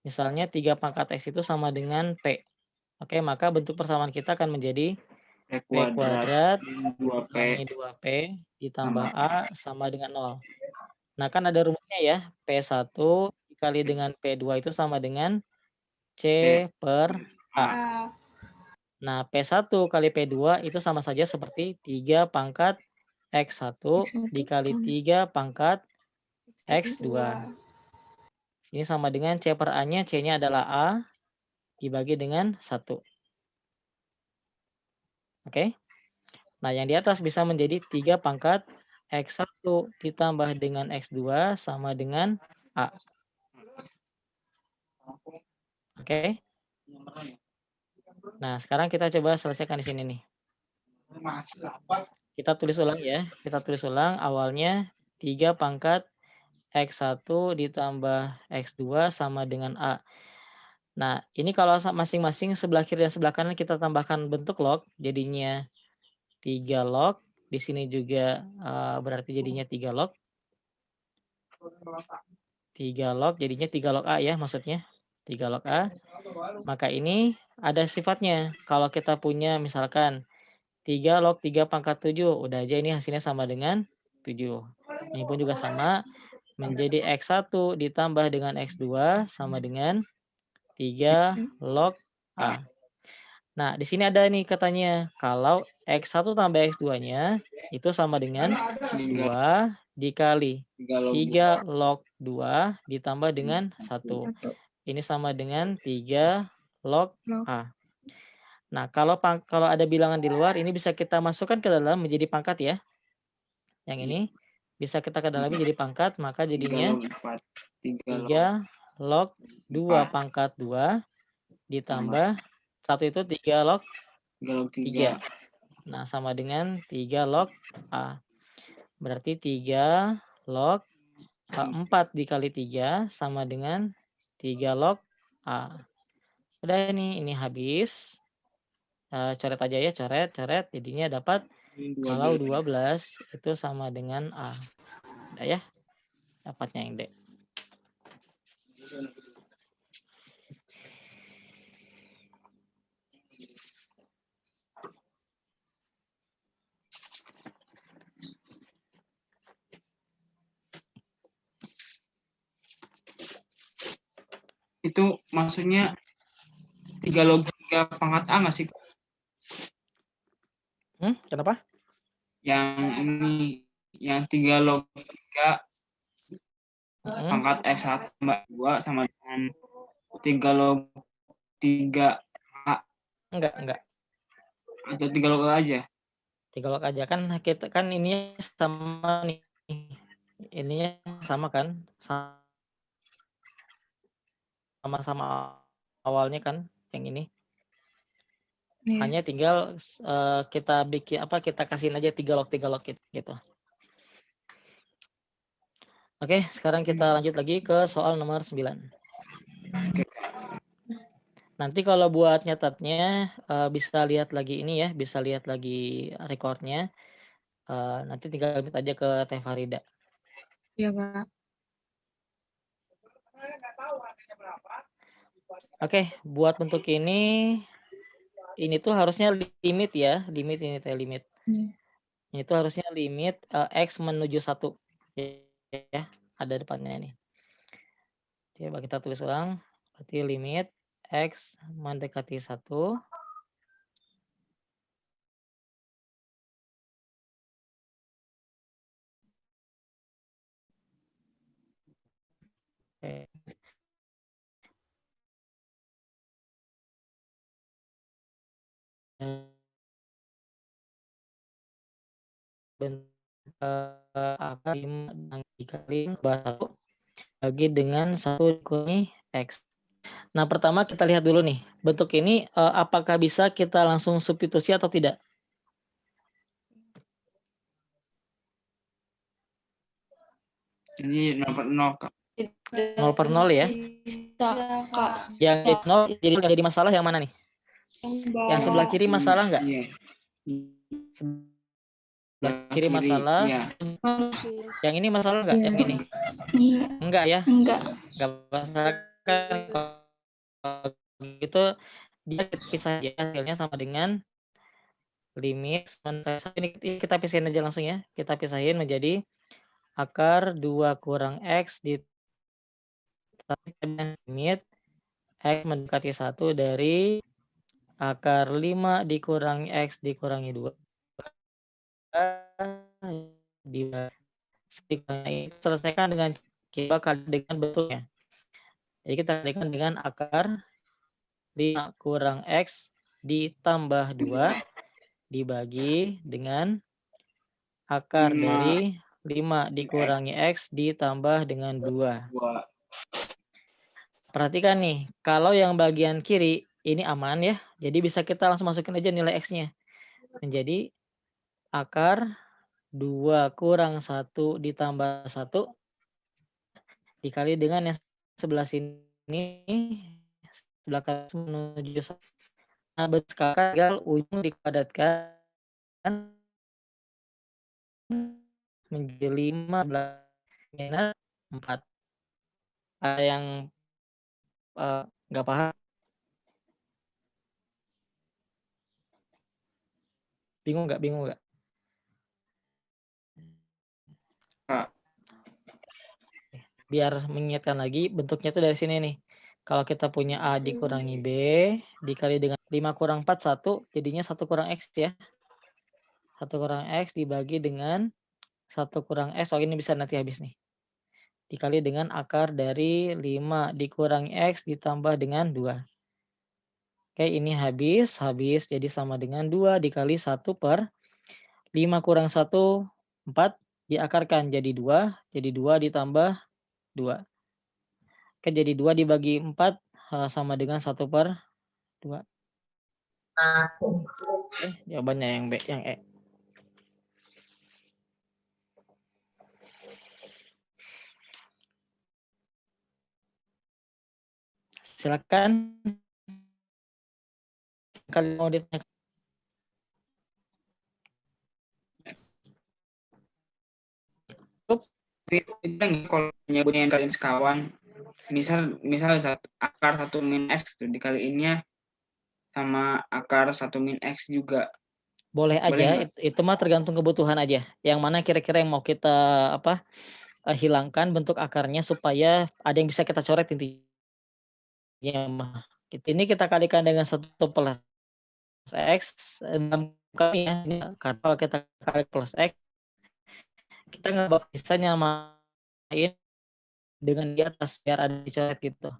misalnya 3 pangkat X itu sama dengan P. Oke, maka bentuk persamaan kita akan menjadi P kuadrat dikurangi 2P ditambah A sama dengan 0. Nah, kan ada rumusnya ya, P1 dikali dengan P2 itu sama dengan C per A. Nah, P1 kali P2 itu sama saja seperti 3 pangkat X1 dikali 3 pangkat X2. Ini sama dengan C per A-nya, C-nya adalah A, dibagi dengan 1. Oke? Nah, yang di atas bisa menjadi 3 pangkat X1 ditambah dengan X2 sama dengan A. Oke? Nah, sekarang kita coba selesaikan di sini nih. Kita tulis ulang ya. Kita tulis ulang awalnya 3 pangkat X1 ditambah X2 sama dengan A. Nah, ini kalau masing-masing sebelah kiri dan sebelah kanan kita tambahkan bentuk log, jadinya 3 log. Di sini juga berarti jadinya 3 log. 3 log jadinya 3 log A ya maksudnya. 3 log A. Maka ini ada sifatnya. Kalau kita punya misalkan 3 log 3 pangkat 7, udah aja ini hasilnya sama dengan 7. Ini pun juga sama, menjadi X1 ditambah dengan X2 sama dengan 3 log A. Nah, di sini ada nih katanya, kalau X1 tambah X2-nya itu sama dengan 2 dikali 3 log 2 ditambah dengan 1. Ini sama dengan 3 log A. Nah, kalau ada bilangan di luar, ini bisa kita masukkan ke dalam menjadi pangkat ya. Yang ini bisa kita ke dalam jadi pangkat, maka jadinya 3 log 2 pangkat 2 ditambah 1 itu 3 log 3. Nah, sama dengan 3 log A. Berarti 3 log 4 dikali 3 sama dengan 3 log A. Udah ini habis. Coret aja ya, coret. Jadinya dapat kalau 12 itu sama dengan A. Udah ya, dapatnya yang D. Itu maksudnya 3 log 3 pangkat A nggak sih? Kenapa? Yang ini, yang 3 log 3 pangkat X1 tambah 2 sama dengan 3 log 3 A. Enggak. Atau 3 log A aja? 3 log aja kan kita kan ininya sama nih. Ininya sama kan? Sama-sama awalnya kan yang ini. Hanya tinggal kita kasihin aja 3 log gitu. Oke, sekarang kita lanjut lagi ke soal nomor 9. Nanti kalau buat nyatatnya bisa lihat lagi ini ya, bisa lihat lagi recordnya. Nanti tinggal minta aja ke Teh Farida. Iya, Kak. Oke, buat bentuk ini tuh harusnya limit ya, limit. Ini tuh harusnya limit X menuju 1. Ya, ada depannya ini. Coba kita tulis ulang. Berarti limit X mendekati 1. Oke. Apa 5 dikali 1 bagi dengan 1 dikurangi X. Nah, pertama kita lihat dulu nih, bentuk ini apakah bisa kita langsung substitusi atau tidak? Jadi 0/0, Kak. 0/0 ya? Bisa, Kak. Yang jadi 0 jadi masalah yang mana nih? Yang sebelah kiri masalah nggak? Iya. Sebelah kiri masalah. Iya. Yang ini masalah nggak? Yang ini? Iya. Enggak ya? Enggak. Nggak masalah kan? Kalau gitu dia pisah aja, hasilnya sama dengan limit ini kita pisahin aja langsung ya. Kita pisahin menjadi akar 2 kurang X limit X mendekati 1 dari akar 5 dikurangi X dikurangi 2 selesaikan dengan kita kali dengan bentuknya. Jadi kita kalikan dengan akar 5 kurang X ditambah 2 dibagi dengan akar dari 5 dikurangi X ditambah dengan 2. Perhatikan nih, kalau yang bagian kiri ini aman ya. Jadi bisa kita langsung masukin aja nilai X-nya. Menjadi akar 2 kurang 1 ditambah 1 dikali dengan yang sebelah sini, sebelah kanan menuju 1. Nah, berskala tinggal ujung dipadatkan menjadi 5 belas 4. Ada yang nggak paham? Bingung nggak? Kak. Biar mengingatkan lagi, bentuknya itu dari sini nih. Kalau kita punya A dikurangi B, dikali dengan 5 kurang 4, 1, jadinya 1 kurang X ya. 1 kurang X dibagi dengan 1 kurang X, oh ini bisa nanti habis nih. Dikali dengan akar dari 5 dikurangi X ditambah dengan 2. Oke, ini habis, jadi sama dengan 2 dikali 1 per 5 kurang 1, 4, diakarkan jadi 2 ditambah 2. Oke, jadi 2 dibagi 4 sama dengan 1 per 2. Oke, jawabannya yang B, yang E. Silakan. Kalau mau ditanya. Kalau nyebutnya kalian sekawan, misal akar 1 min X tuh dikaliinnya sama akar 1 min X juga. Boleh aja, itu mah tergantung kebutuhan aja. Yang mana kira-kira yang mau kita hilangkan bentuk akarnya supaya ada yang bisa kita coret intinya mah. Ini kita kalikan dengan 1 plus X 6 kali ya. Karena kalau kita kali plus X, kita nggak bisa nyamain dengan di atas biar ada dicoret gitu.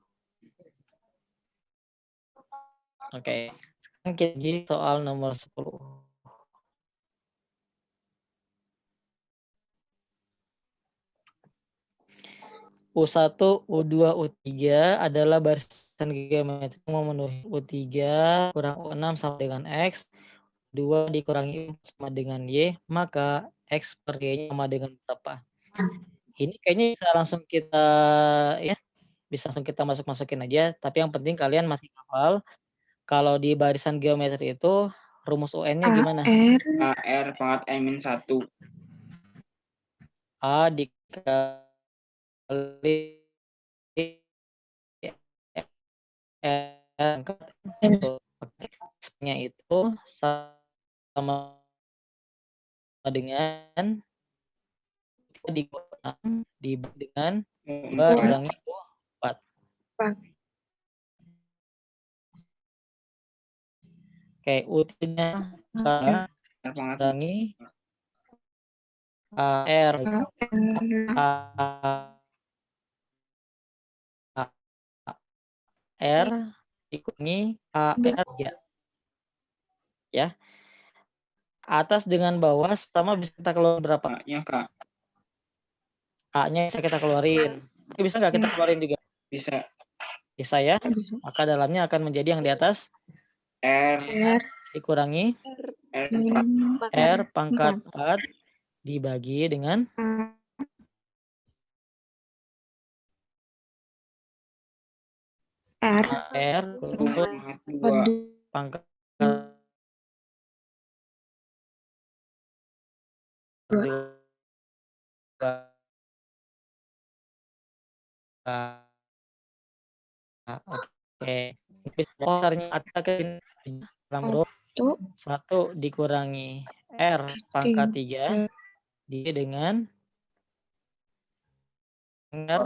Oke. Jadi soal nomor 10. U1, U2, U3 adalah barisan geometri yang memenuhi U3 kurang U6 sama dengan X, 2 dikurangi sama dengan Y, maka X per Y sama dengan berapa? Ini kayaknya bisa langsung kita ya, bisa langsung kita masukin aja, tapi yang penting kalian masih hafal kalau di barisan geometri itu rumus UN-nya gimana? AR pangkat N-1. A dikali nya itu sama dengan dibagi dengan 2 kurangi 4. Oke, U-nya kurangi R R dikurangi AR ya. Atas dengan bawah sama bisa kita keluar berapa? A-nya, Kak. A-nya bisa kita keluarin. Bisa nggak kita keluarin juga? Bisa. Bisa ya. Bisa. Maka dalamnya akan menjadi yang di atas R dikurangi R pangkat 4 dibagi dengan R R untuk pangkat 2. Oke. Besarnya ada dalam huruf 1 dikurangi R pangkat 3 dengan R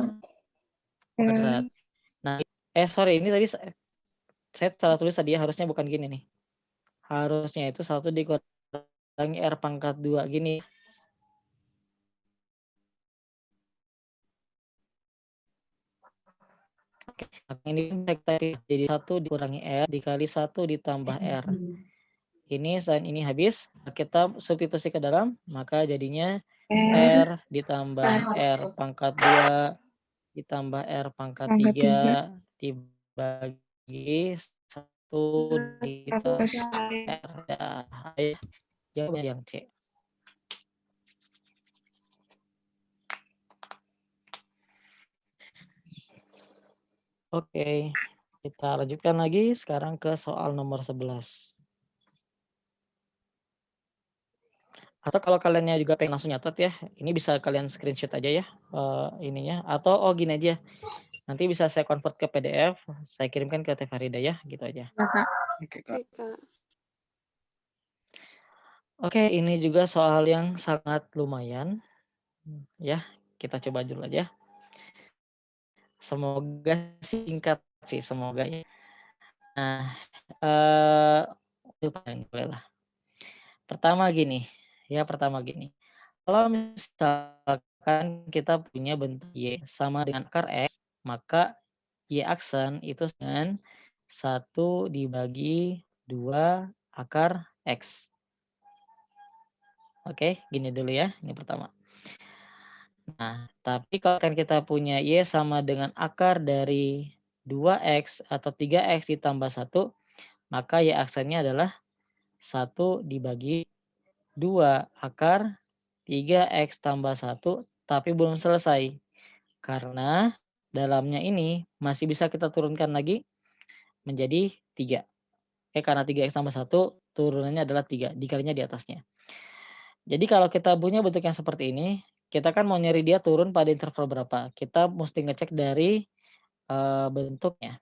kuadrat. Nah, sorry, ini tadi saya salah tulis tadi ya, harusnya bukan gini nih. Harusnya itu 1 dikurangi R pangkat 2 gini. Oke, ini jadi 1 dikurangi R dikali 1 ditambah R. Ini selain ini habis, kita substitusi ke dalam, maka jadinya R ditambah R pangkat 2 ditambah R pangkat 3 dibagi 1 ditambah R. Jawaban yang C. Oke, kita lanjutkan lagi sekarang ke soal nomor 11. Atau kalau kaliannya juga pengen langsung nyatet ya, ini bisa kalian screenshot aja ya ininya. Atau gini aja, nanti bisa saya convert ke PDF, saya kirimkan ke Teh Farida ya, gitu aja. Oke, Kak. Oke, ini juga soal yang sangat lumayan. Ya, kita coba dulu aja. Semoga singkat sih, semoga ya. Nah, bolehlah. Pertama gini. Kalau misalkan kita punya bentuk Y sama dengan akar X, maka Y aksen itu dengan 1 dibagi 2 akar X. Oke, gini dulu ya, ini pertama. Nah, tapi kalau kan kita punya Y sama dengan akar dari 2X atau 3X ditambah 1, maka Y aksennya adalah 1 dibagi 2 akar 3X tambah 1, tapi belum selesai. Karena dalamnya ini masih bisa kita turunkan lagi menjadi 3. Karena 3X tambah 1, turunannya adalah 3, dikalinya di atasnya. Jadi kalau kita punya bentuk yang seperti ini, kita kan mau nyari dia turun pada interval berapa. Kita mesti ngecek dari bentuknya.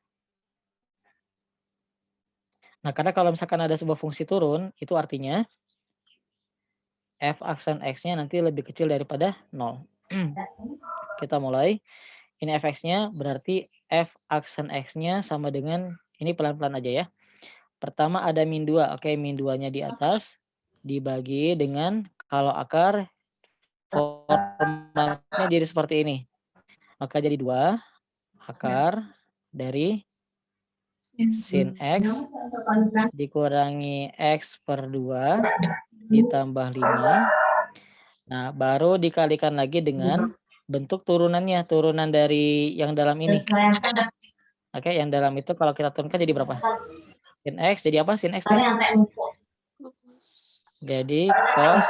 Nah, karena kalau misalkan ada sebuah fungsi turun, itu artinya f aksen X-nya nanti lebih kecil daripada 0. Kita mulai. Ini fx-nya berarti f aksen X-nya sama dengan, ini pelan-pelan aja ya. Pertama ada min 2. Oke, min 2-nya di atas. Dibagi dengan, kalau akar, formatnya jadi seperti ini. Maka jadi 2 akar dari sin X dikurangi X per 2 ditambah 5. Nah, baru dikalikan lagi dengan bentuk turunannya, turunan dari yang dalam ini. Oke, yang dalam itu kalau kita turunkan jadi berapa? Sin X jadi apa? Sin X jadi cos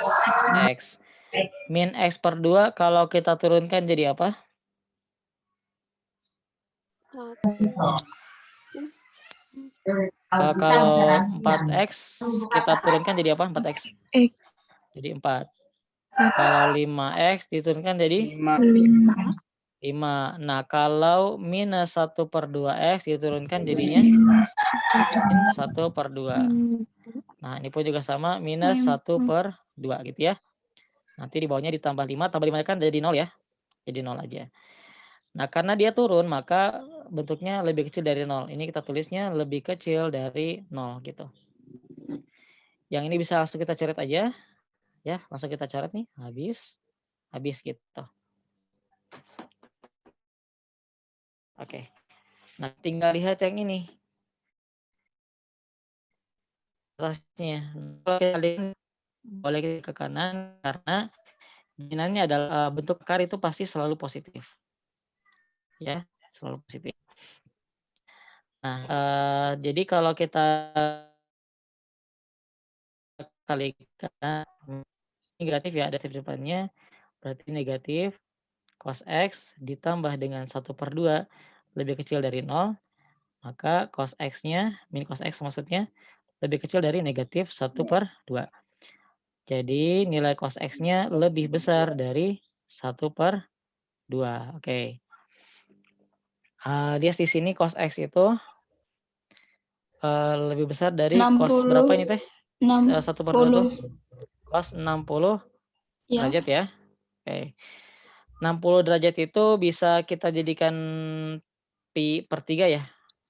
X. Min X per 2 kalau kita turunkan jadi apa? Kalau 4X kita turunkan jadi apa? 4X. Jadi 4. Kalau 5X diturunkan jadi 5. Nah, kalau minus 1 per 2X diturunkan jadinya minus 1 per 2. Nah, ini pun juga sama, minus 1 per 2 gitu ya. Nanti di bawahnya ditambah 5, tambah 5 kan jadi 0 ya. Jadi 0 aja. Nah, karena dia turun, maka bentuknya lebih kecil dari 0. Ini kita tulisnya lebih kecil dari 0 gitu. Yang ini bisa langsung kita coret aja. Ya, langsung kita coret nih. Habis gitu. Oke. Nah, tinggal lihat yang ini. Atasnya. Kalau kita lihat, boleh ke kanan karena jaminannya adalah bentuk akar itu pasti selalu positif. Ya, selalu positif. Nah, jadi kalau kita kalikan negatif ya, ada titik depannya, berarti negatif cos X ditambah dengan 1/2 lebih kecil dari 0, maka cos X-nya, min cos X maksudnya, lebih kecil dari negatif 1/2. Jadi nilai cos X-nya lebih besar dari 1/2. Oke. Lihat di sini cos X itu lebih besar dari cos berapa ini teh? 1/2 tuh? 60. Cos 60 Ya. derajat ya. Oke. 60 derajat itu bisa kita jadikan pi/3 ya?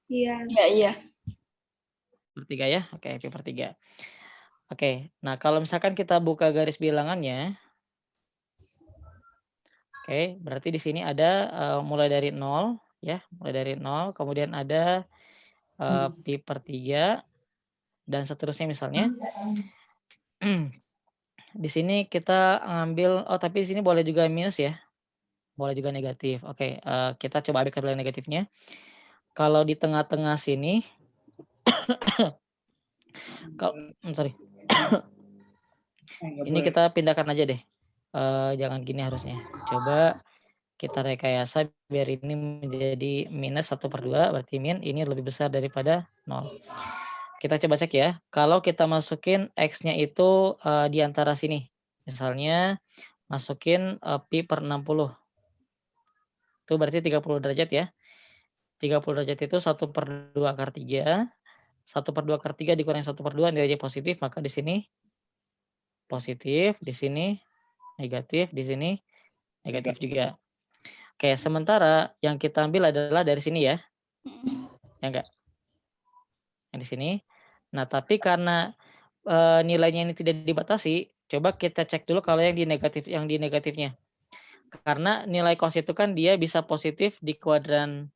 Iya. Iya. Per 3 ya? Oke, pi/3. Oke, nah kalau misalkan kita buka garis bilangannya, oke, berarti di sini ada mulai dari 0 ya, mulai dari 0, kemudian ada pi/3 dan seterusnya misalnya. Di sini kita ngambil, tapi di sini boleh juga minus ya, boleh juga negatif. Oke, kita coba ambil nilai negatifnya. Kalau di tengah-tengah sini, sorry. Ini kita pindahkan aja deh. Jangan gini harusnya. Coba kita rekayasa biar ini menjadi minus 1/2, berarti min ini lebih besar daripada 0. Kita coba cek ya. Kalau kita masukin X-nya itu di antara sini. Misalnya masukin pi/60. Itu berarti 30 derajat ya. 30 derajat itu 1/2 akar 3. 1/2 akar 3 dikurangi 1/2 nilainya positif, maka di sini positif, di sini negatif, di sini negatif juga. Oke, sementara yang kita ambil adalah dari sini ya. Ya enggak? Yang di sini. Nah, tapi karena nilainya ini tidak dibatasi, coba kita cek dulu kalau yang di negatifnya. Karena nilai cos itu kan dia bisa positif di kuadran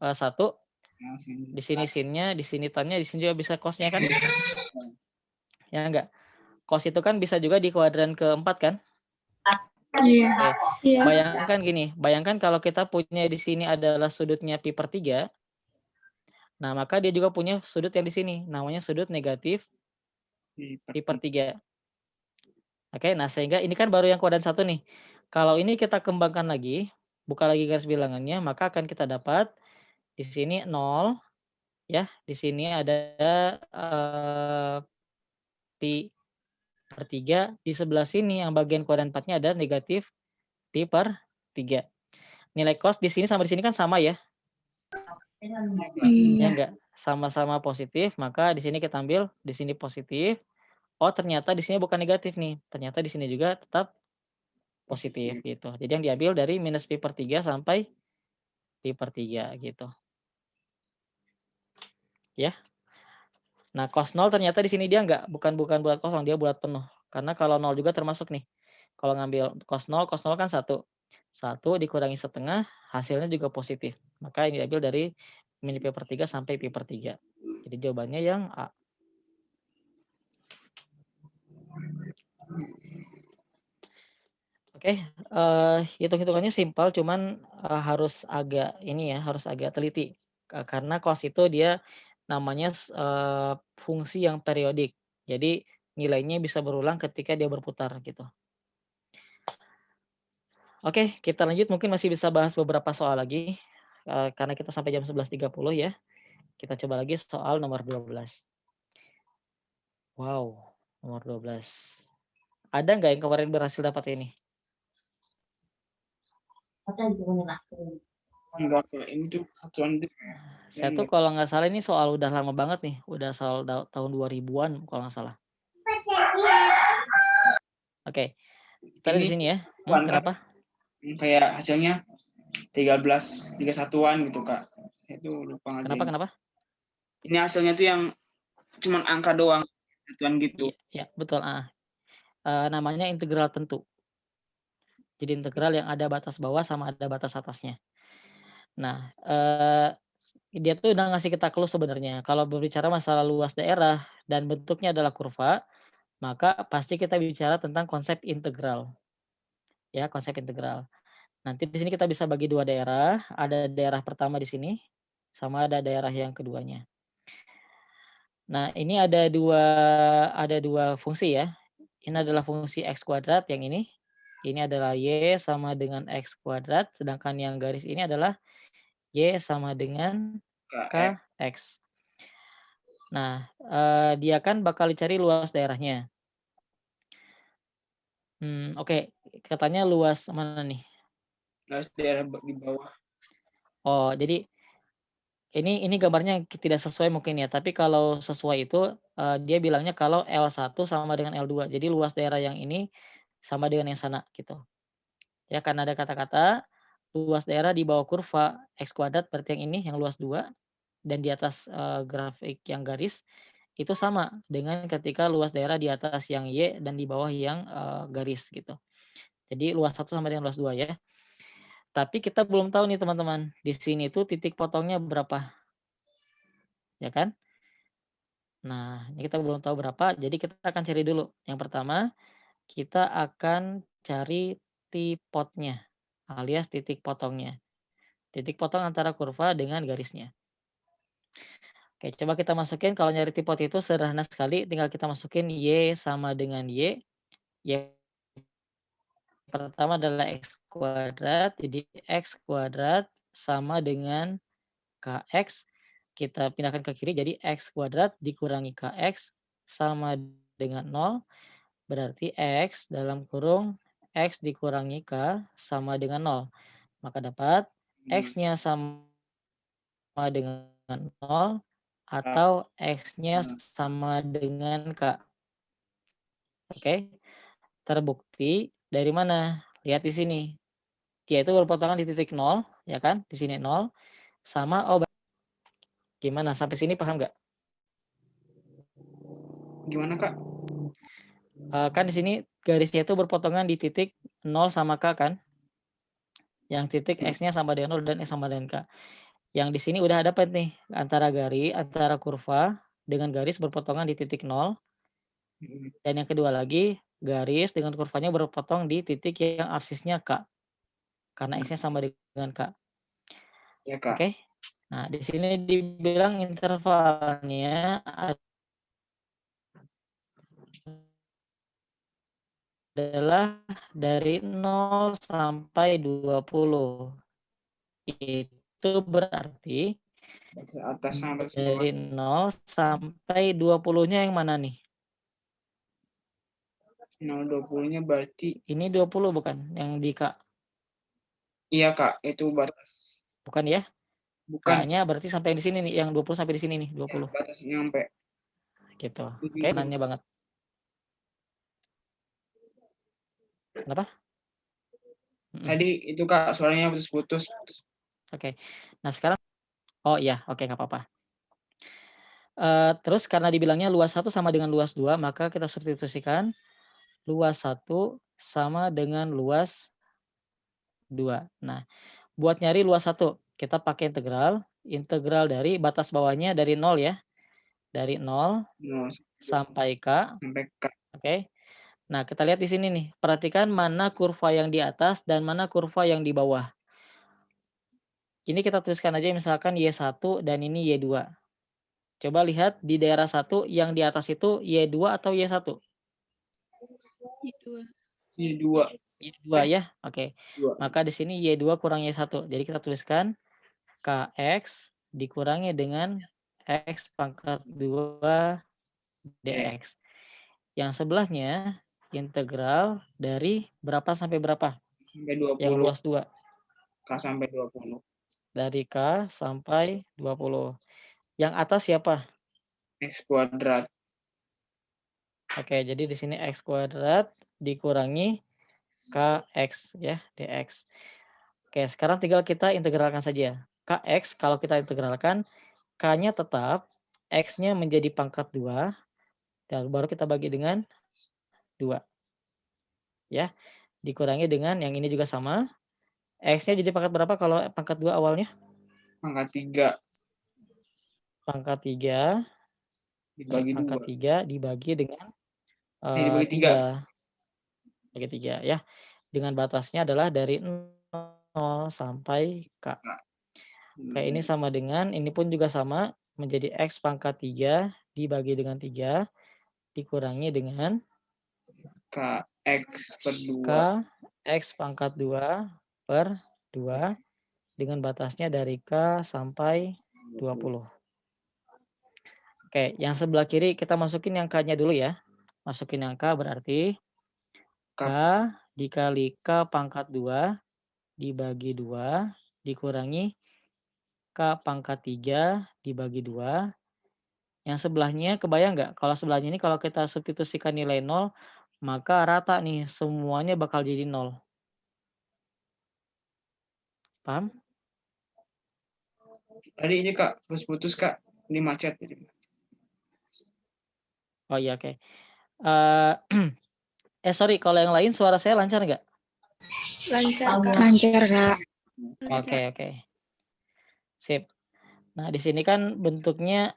1, di sini sinnya, di sini tannya, di sini juga bisa cosnya kan? Ya enggak? Cos itu kan bisa juga di kuadran keempat kan? Iya. Oke. Iya. Bayangkan gini, bayangkan kalau kita punya di sini adalah sudutnya pi/3. Nah, maka dia juga punya sudut yang di sini, namanya sudut negatif pi/3. Oke, nah sehingga ini kan baru yang kuadran 1 nih. Kalau ini kita kembangkan lagi, buka lagi garis bilangannya, maka akan kita dapat di sini 0 ya, di sini ada pi/3, di sebelah sini yang bagian kuadran 4-nya ada negatif pi/3. Nilai cos di sini sama di sini kan sama ya? Ya Iya. enggak? Sama-sama positif, maka di sini kita ambil, di sini positif. Oh, ternyata di sini bukan negatif nih. Ternyata di sini juga tetap positif gitu. Jadi yang diambil dari minus pi/3 sampai pi/3 gitu. Ya. Nah, cos 0 ternyata di sini dia bukan bulat kosong, dia bulat penuh. Karena kalau 0 juga termasuk nih. Kalau ngambil cos 0 kan 1. 1 dikurangi setengah, hasilnya juga positif. Maka ini diambil dari min pi/3 sampai pi/3. Jadi jawabannya yang A. Oke, hitung-hitungannya simpel, cuman harus agak ini ya, harus agak teliti. Karena cos itu dia namanya fungsi yang periodik. Jadi nilainya bisa berulang ketika dia berputar gitu. Oke, kita lanjut, mungkin masih bisa bahas beberapa soal lagi. Karena kita sampai jam 11.30 ya. Kita coba lagi soal nomor 12. Wow, nomor 12. Ada nggak yang kemarin berhasil dapat ini? Enggak, ini tuh satuan. Saya tuh kalau nggak salah ini soal udah lama banget nih, udah soal tahun 2000-an kalau nggak salah. Oke, kita lihat di sini ya. Kenapa? Kayak hasilnya 13 31-an gitu, Kak. Saya tuh lupa Kenapa ngajarin. kenapa? Ini hasilnya tuh yang cuman angka doang, satuan gitu. Iya, betul. Namanya integral tentu. Jadi integral yang ada batas bawah sama ada batas atasnya. Nah, dia tuh udah ngasih kita clue sebenarnya. Kalau berbicara masalah luas daerah dan bentuknya adalah kurva, maka pasti kita bicara tentang konsep integral. Ya, konsep integral. Nanti di sini kita bisa bagi 2 daerah, ada daerah pertama di sini, sama ada daerah yang keduanya. Nah, ini ada dua fungsi ya. Ini adalah fungsi X kuadrat yang ini adalah Y sama dengan X kuadrat, sedangkan yang garis ini adalah Y sama dengan KX. KX. Nah, dia kan bakal dicari luas daerahnya. Oke, katanya luas mana nih? Garis daerah di bawah. Oh, jadi ini gambarnya tidak sesuai mungkin ya, tapi kalau sesuai itu, dia bilangnya kalau L1 sama dengan L2. Jadi luas daerah yang ini sama dengan yang sana gitu. Ya, karena ada kata-kata luas daerah di bawah kurva X kuadrat berarti yang ini yang luas 2 dan di atas, grafik yang garis itu sama dengan ketika luas daerah di atas yang Y dan di bawah yang, garis gitu. Jadi luas 1 sama dengan luas 2 ya. Tapi kita belum tahu nih teman-teman, di sini tuh titik potongnya berapa, ya kan? Nah, ini kita belum tahu berapa, jadi kita akan cari dulu. Yang pertama, kita akan cari tipotnya, alias titik potongnya. Titik potong antara kurva dengan garisnya. Oke, coba kita masukin kalau nyari tipot itu sederhana sekali, tinggal kita masukin Y sama dengan Y. Y pertama adalah X kuadrat, jadi X kuadrat sama dengan KX. Kita pindahkan ke kiri, jadi X kuadrat dikurangi KX sama dengan 0. Berarti X dalam kurung X dikurangi K sama dengan 0. Maka dapat X-nya sama dengan 0 atau X-nya sama dengan K. Oke, terbukti dari mana? Lihat di sini. Dia itu berpotongan di titik 0, ya kan? Di sini 0 sama gimana? Sampai sini paham nggak? Gimana, Kak? Kan di sini garisnya itu berpotongan di titik 0 sama K kan? Yang titik X-nya sama dengan 0 dan X sama dengan K. Yang di sini udah dapat nih antara kurva dengan garis berpotongan di titik 0 dan yang kedua lagi garis dengan kurvanya berpotong di titik yang absisnya K. Karena X-nya sama dengan K. Ya, Kak. Oke. Nah, di sini dibilang intervalnya adalah dari 0 sampai 20. Itu berarti Batas atas sama batas bawah. dari 0 sampai 20-nya yang mana nih? 0,20-nya berarti Ini 20 bukan yang di K? iya, Kak, itu batas. Bukan ya? Bukan K-nya berarti sampai di sini nih, yang 20 sampai di sini nih, ya, 20. batasnya sampai Gitu. Oke, begitu. nanya banget. Kenapa? Tadi itu, Kak, suaranya putus-putus. Oke. Nah, sekarang oh iya, oke nggak apa-apa. Terus karena dibilangnya luas 1 sama dengan luas 2, maka kita substitusikan luas 1 sama dengan luas 2. Nah, buat nyari luas 1, kita pakai integral dari batas bawahnya dari 0 ya. Dari 0 0 sampai K, sampai K. oke. Nah, kita lihat di sini nih, perhatikan mana kurva yang di atas dan mana kurva yang di bawah. Ini kita tuliskan aja misalkan Y1 dan ini Y2. Coba lihat di daerah 1 yang di atas itu Y2 atau Y1? Y2. Y2 ya, oke. Maka di sini Y2 kurang Y1. Jadi kita tuliskan KX dikurangi dengan X pangkat 2 DX. Yang sebelahnya integral dari berapa sampai berapa? Sampai 20. Yang luas 2. K sampai 20. Dari K sampai 20. Yang atas siapa? X kuadrat. Oke, jadi di sini X kuadrat dikurangi KX ya, DX. Oke, sekarang tinggal kita integralkan saja. Kx kalau kita integralkan, K-nya tetap, X-nya menjadi pangkat 2, dan baru kita bagi dengan 2. Ya, dikurangi dengan yang ini juga sama. X-nya jadi pangkat berapa kalau pangkat 2 awalnya? Pangkat 3 Pangkat 3, dibagi 2. pangkat 3 dibagi dengan Dibagi 3. 3. Bagi 3 ya. Dengan batasnya adalah dari 0 sampai K. Oke, ini sama dengan, ini pun juga sama, menjadi X pangkat 3 dibagi dengan 3, dikurangi dengan Kx per 2. K X pangkat 2 per 2, dengan batasnya dari K sampai 20. Oke, yang sebelah kiri kita masukin yang K-nya dulu ya. Masukin yang K berarti K dikali K pangkat 2 dibagi 2 dikurangi K pangkat 3 dibagi 2. Yang sebelahnya kebayang nggak? Kalau sebelahnya ini kalau kita substitusikan nilai 0, maka rata nih semuanya bakal jadi 0. Paham? Tadi ini Kak, putus-putus Kak. Ini macet. Oh iya, oke. Sorry, kalau yang lain suara saya lancar nggak? Lancar, Kak. Lancar, Kak. Oke. Sip. Nah, di sini kan bentuknya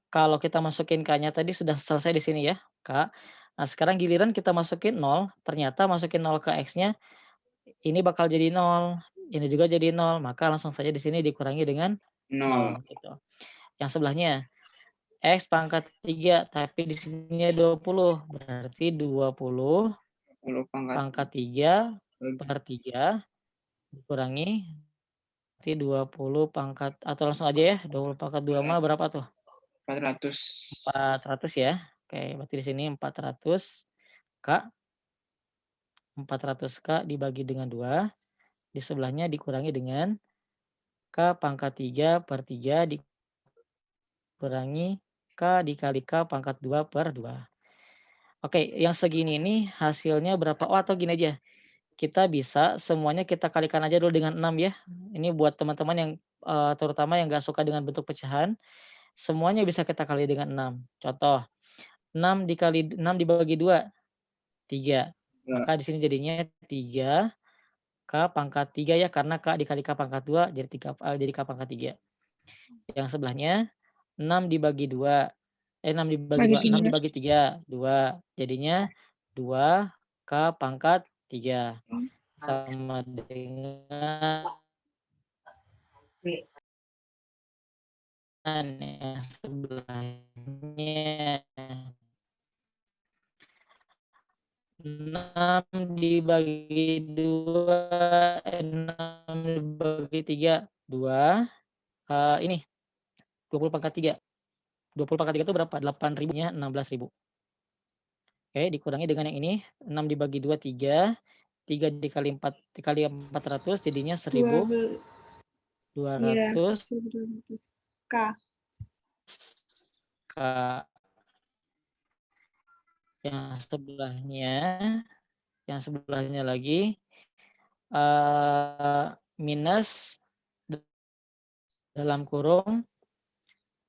kalau kita masukin K-nya tadi sudah selesai di sini ya, K. Nah, sekarang giliran kita masukin 0, ternyata masukin 0 ke X-nya, ini bakal jadi 0, ini juga jadi 0, maka langsung saja di sini dikurangi dengan 0 gitu. Yang sebelahnya X pangkat 3, tapi di sini 20, berarti 20 pangkat 3 per 3 dikurangi, berarti 20 pangkat, atau langsung aja ya, 20 pangkat 2 mah berapa tuh? 400. 400 ya. Oke, berarti di sini 400 K. 400K dibagi dengan 2, di sebelahnya dikurangi dengan K pangkat 3 per 3 dikurangi K dikali K pangkat 2 per 2. Oke, yang segini ini hasilnya berapa? Oh, atau gini aja, kita bisa semuanya kita kalikan aja dulu dengan 6 ya. Ini buat teman-teman yang terutama yang nggak suka dengan bentuk pecahan, semuanya bisa kita kali dengan 6. Contoh, 6 dikali 6 dibagi 2, 3. Maka di sini jadinya 3 K pangkat 3 ya, karena K dikali K pangkat 2 jadi jadi K pangkat 3. Yang sebelahnya 6 dibagi 2, 6 dibagi 2, 6 dibagi 3, 2. Jadinya 2 K pangkat 3 sama dengan yang sebelahnya 6 dibagi 2, 6 dibagi 3, 2, ini 20 pangkat 3. 20 pangkat 3 itu berapa? 8.000-nya 16.000. Oke, dikurangi dengan yang ini, 6 dibagi 2, 3. 3 dikali 4, dikali 400 jadinya 1.200. K. K. Yang sebelahnya lagi minus dalam kurung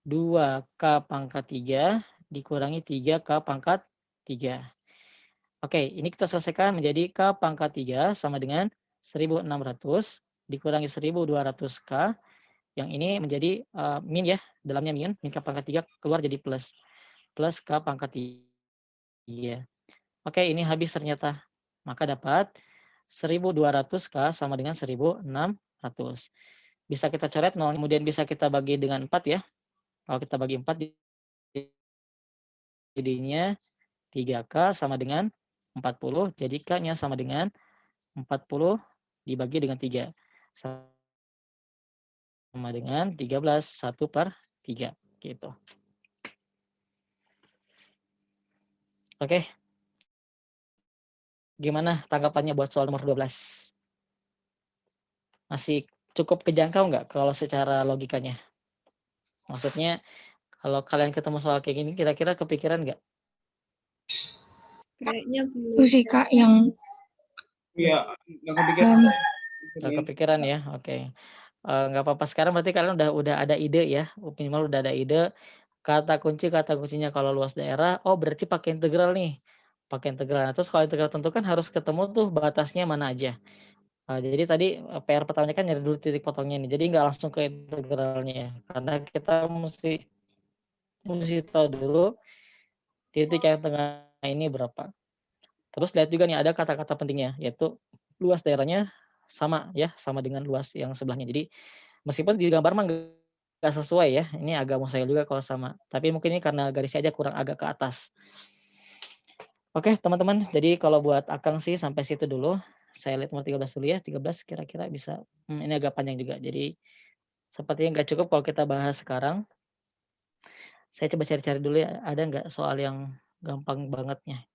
2K pangkat 3 dikurangi 3K pangkat 3. Oke, ini kita selesaikan menjadi K pangkat 3 sama dengan 1.600 dikurangi 1.200K. Yang ini menjadi min ya, dalamnya min K pangkat 3 keluar jadi plus. Plus K pangkat 3. Oke, ini habis ternyata. Maka dapat 1.200K sama dengan 1.600. Bisa kita coret 0, kemudian bisa kita bagi dengan 4 ya. Kalau kita bagi 4 jadinya 3K sama dengan 40, jadi K-nya sama dengan 40 dibagi dengan 3. Sama dengan 13, 1 per 3. Gitu. Oke. Gimana tanggapannya buat soal nomor 12? Masih cukup kejangkau nggak kalau secara logikanya? Maksudnya kalau kalian ketemu soal kayak gini kira-kira kepikiran nggak? Kayaknya belum sih Kak yang Iya, nggak kepikiran. Nggak kepikiran ya, oke. nggak apa-apa sekarang berarti kalian udah ada ide ya, minimal udah ada ide, kata kuncinya kalau luas daerah, oh berarti pakai integral nih, pakai integral. Nah, terus kalau integral tentukan harus ketemu tuh batasnya mana aja. Jadi tadi, PR pertamanya kan nyari dulu titik potongnya nih, jadi nggak langsung ke integralnya ya, karena kita musti tahu dulu titik yang tengah ini berapa. Terus lihat juga nih ada kata-kata pentingnya, yaitu luas daerahnya sama ya, sama dengan luas yang sebelahnya. Jadi meskipun di gambar mah nggak sesuai ya, ini agak mustahil juga kalau sama, tapi mungkin ini karena garisnya aja kurang agak ke atas. Oke teman-teman, jadi kalau buat Akang sih sampai situ dulu. Saya lihat nomor 13 dulu ya, 13 kira-kira bisa ini agak panjang juga, jadi sepertinya nggak cukup kalau kita bahas sekarang. Saya coba cari-cari dulu ya, ada nggak soal yang gampang bangetnya?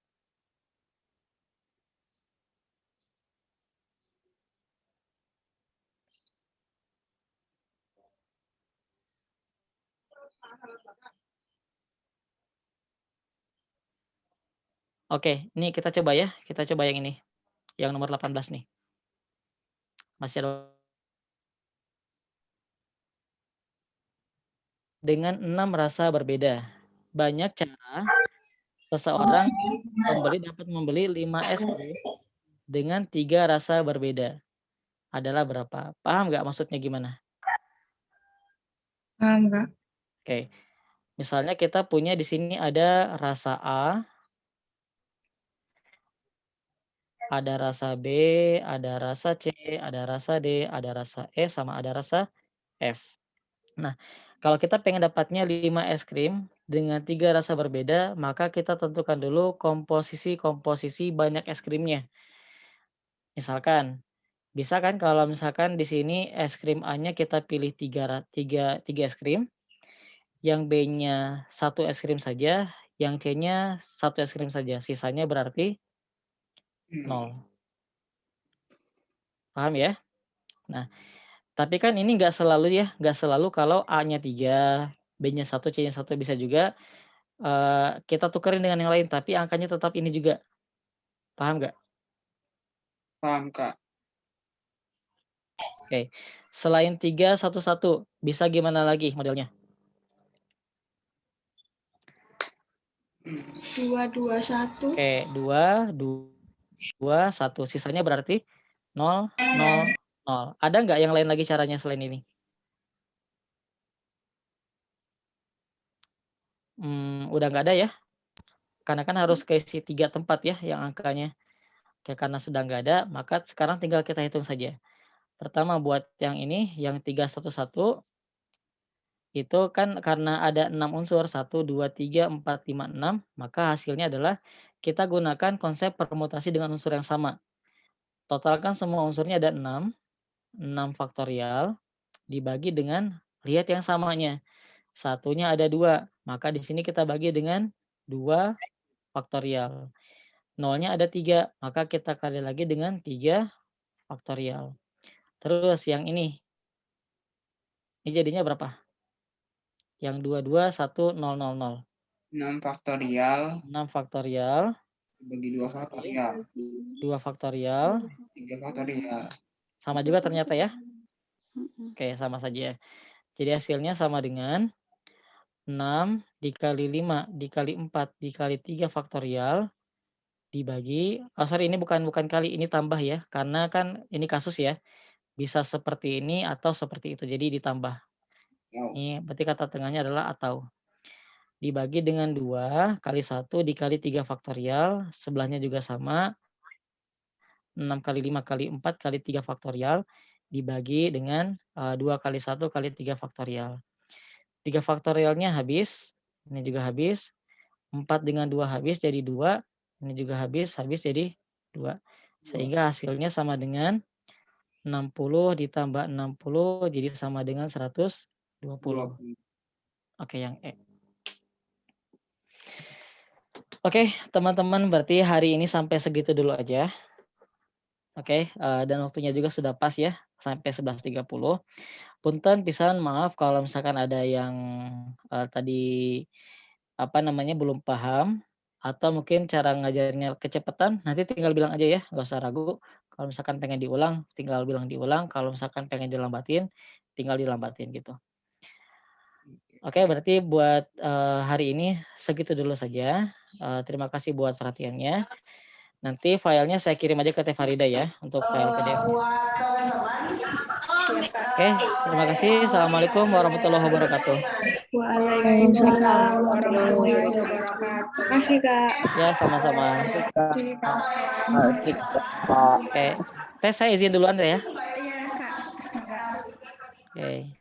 Oke, ini kita coba ya, kita coba yang ini, yang nomor 18 nih. Masih ada dengan 6 rasa berbeda. Banyak cara seseorang dapat membeli 5 es krim dengan 3 rasa berbeda. Adalah berapa? Paham nggak maksudnya gimana? Paham nggak? Oke, misalnya kita punya di sini ada rasa A, ada rasa B, ada rasa C, ada rasa D, ada rasa E, sama ada rasa F. Nah, kalau kita pengen dapatnya 5 es krim dengan 3 rasa berbeda, maka kita tentukan dulu komposisi banyak es krimnya. Misalkan, bisa kan kalau misalkan di sini es krim A-nya kita pilih 3 es krim, yang B-nya 1 es krim saja, yang C-nya 1 es krim saja, sisanya berarti 0. Paham ya? Nah, tapi kan ini nggak selalu ya, nggak selalu kalau A-nya 3, B-nya 1, C-nya 1, bisa juga kita tukerin dengan yang lain, tapi angkanya tetap ini juga. Paham nggak? Paham, Kak. Oke. Selain 3, 1, 1, bisa gimana lagi modelnya? 2, 2, 1. Oke, 2, 1, sisanya berarti 0, 0, 0. Ada nggak yang lain lagi caranya selain ini? Udah nggak ada ya? Karena kan harus keisi 3 tempat ya yang angkanya. Oke, karena sudah nggak ada, maka sekarang tinggal kita hitung saja. Pertama buat yang ini, yang 3, 1, 1, itu kan karena ada 6 unsur, 1, 2, 3, 4, 5, 6, maka hasilnya adalah kita gunakan konsep permutasi dengan unsur yang sama. Totalkan semua unsurnya ada 6 faktorial dibagi dengan lihat yang samanya. Satunya ada 2, maka di sini kita bagi dengan 2 faktorial. Nolnya ada 3, maka kita kali lagi dengan 3 faktorial. Terus yang ini jadinya berapa? Yang 2, 2, 1, 0, 0, 0. 6 faktorial 6 faktorial bagi 2 faktorial. 2 faktorial, 3 faktorial. sama juga ternyata ya? Mm-mm. Oke, sama saja. Jadi hasilnya sama dengan 6 dikali 5 dikali 4 dikali 3 faktorial dibagi, oh sorry ini bukan kali, ini tambah ya, karena kan ini kasus ya, bisa seperti ini atau seperti itu, jadi ditambah. Wow. Ini berarti kata tengahnya adalah atau. Dibagi dengan 2 kali 1 dikali 3 faktorial, sebelahnya juga sama, 6 kali 5 kali 4 kali 3 faktorial, dibagi dengan 2 kali 1 kali 3 faktorial. 3 faktorialnya habis, ini juga habis, 4 dengan 2 habis jadi 2, ini juga habis jadi 2. Sehingga hasilnya sama dengan 60 ditambah 60 jadi sama dengan 120. Oke, yang E. Oke, teman-teman berarti hari ini sampai segitu dulu aja. Oke, dan waktunya juga sudah pas ya, sampai 11.30. Punten pisan maaf kalau misalkan ada yang, tadi, apa namanya, belum paham, atau mungkin cara ngajarnya kecepatan, nanti tinggal bilang aja ya, nggak usah ragu. Kalau misalkan pengen diulang, tinggal bilang diulang, kalau misalkan pengen dilambatin, tinggal dilambatin gitu. Oke, berarti buat hari ini segitu dulu saja. Terima kasih buat perhatiannya. Nanti filenya saya kirim aja ke Teh Farida ya untuk file PDF-nya. Oke, terima kasih. Assalamualaikum warahmatullahi wabarakatuh. Waalaikumsalam warahmatullahi wabarakatuh. Makasih Kak. Ya, sama-sama. Oke, Teh saya izin duluan deh ya. Iya Kak. Oke.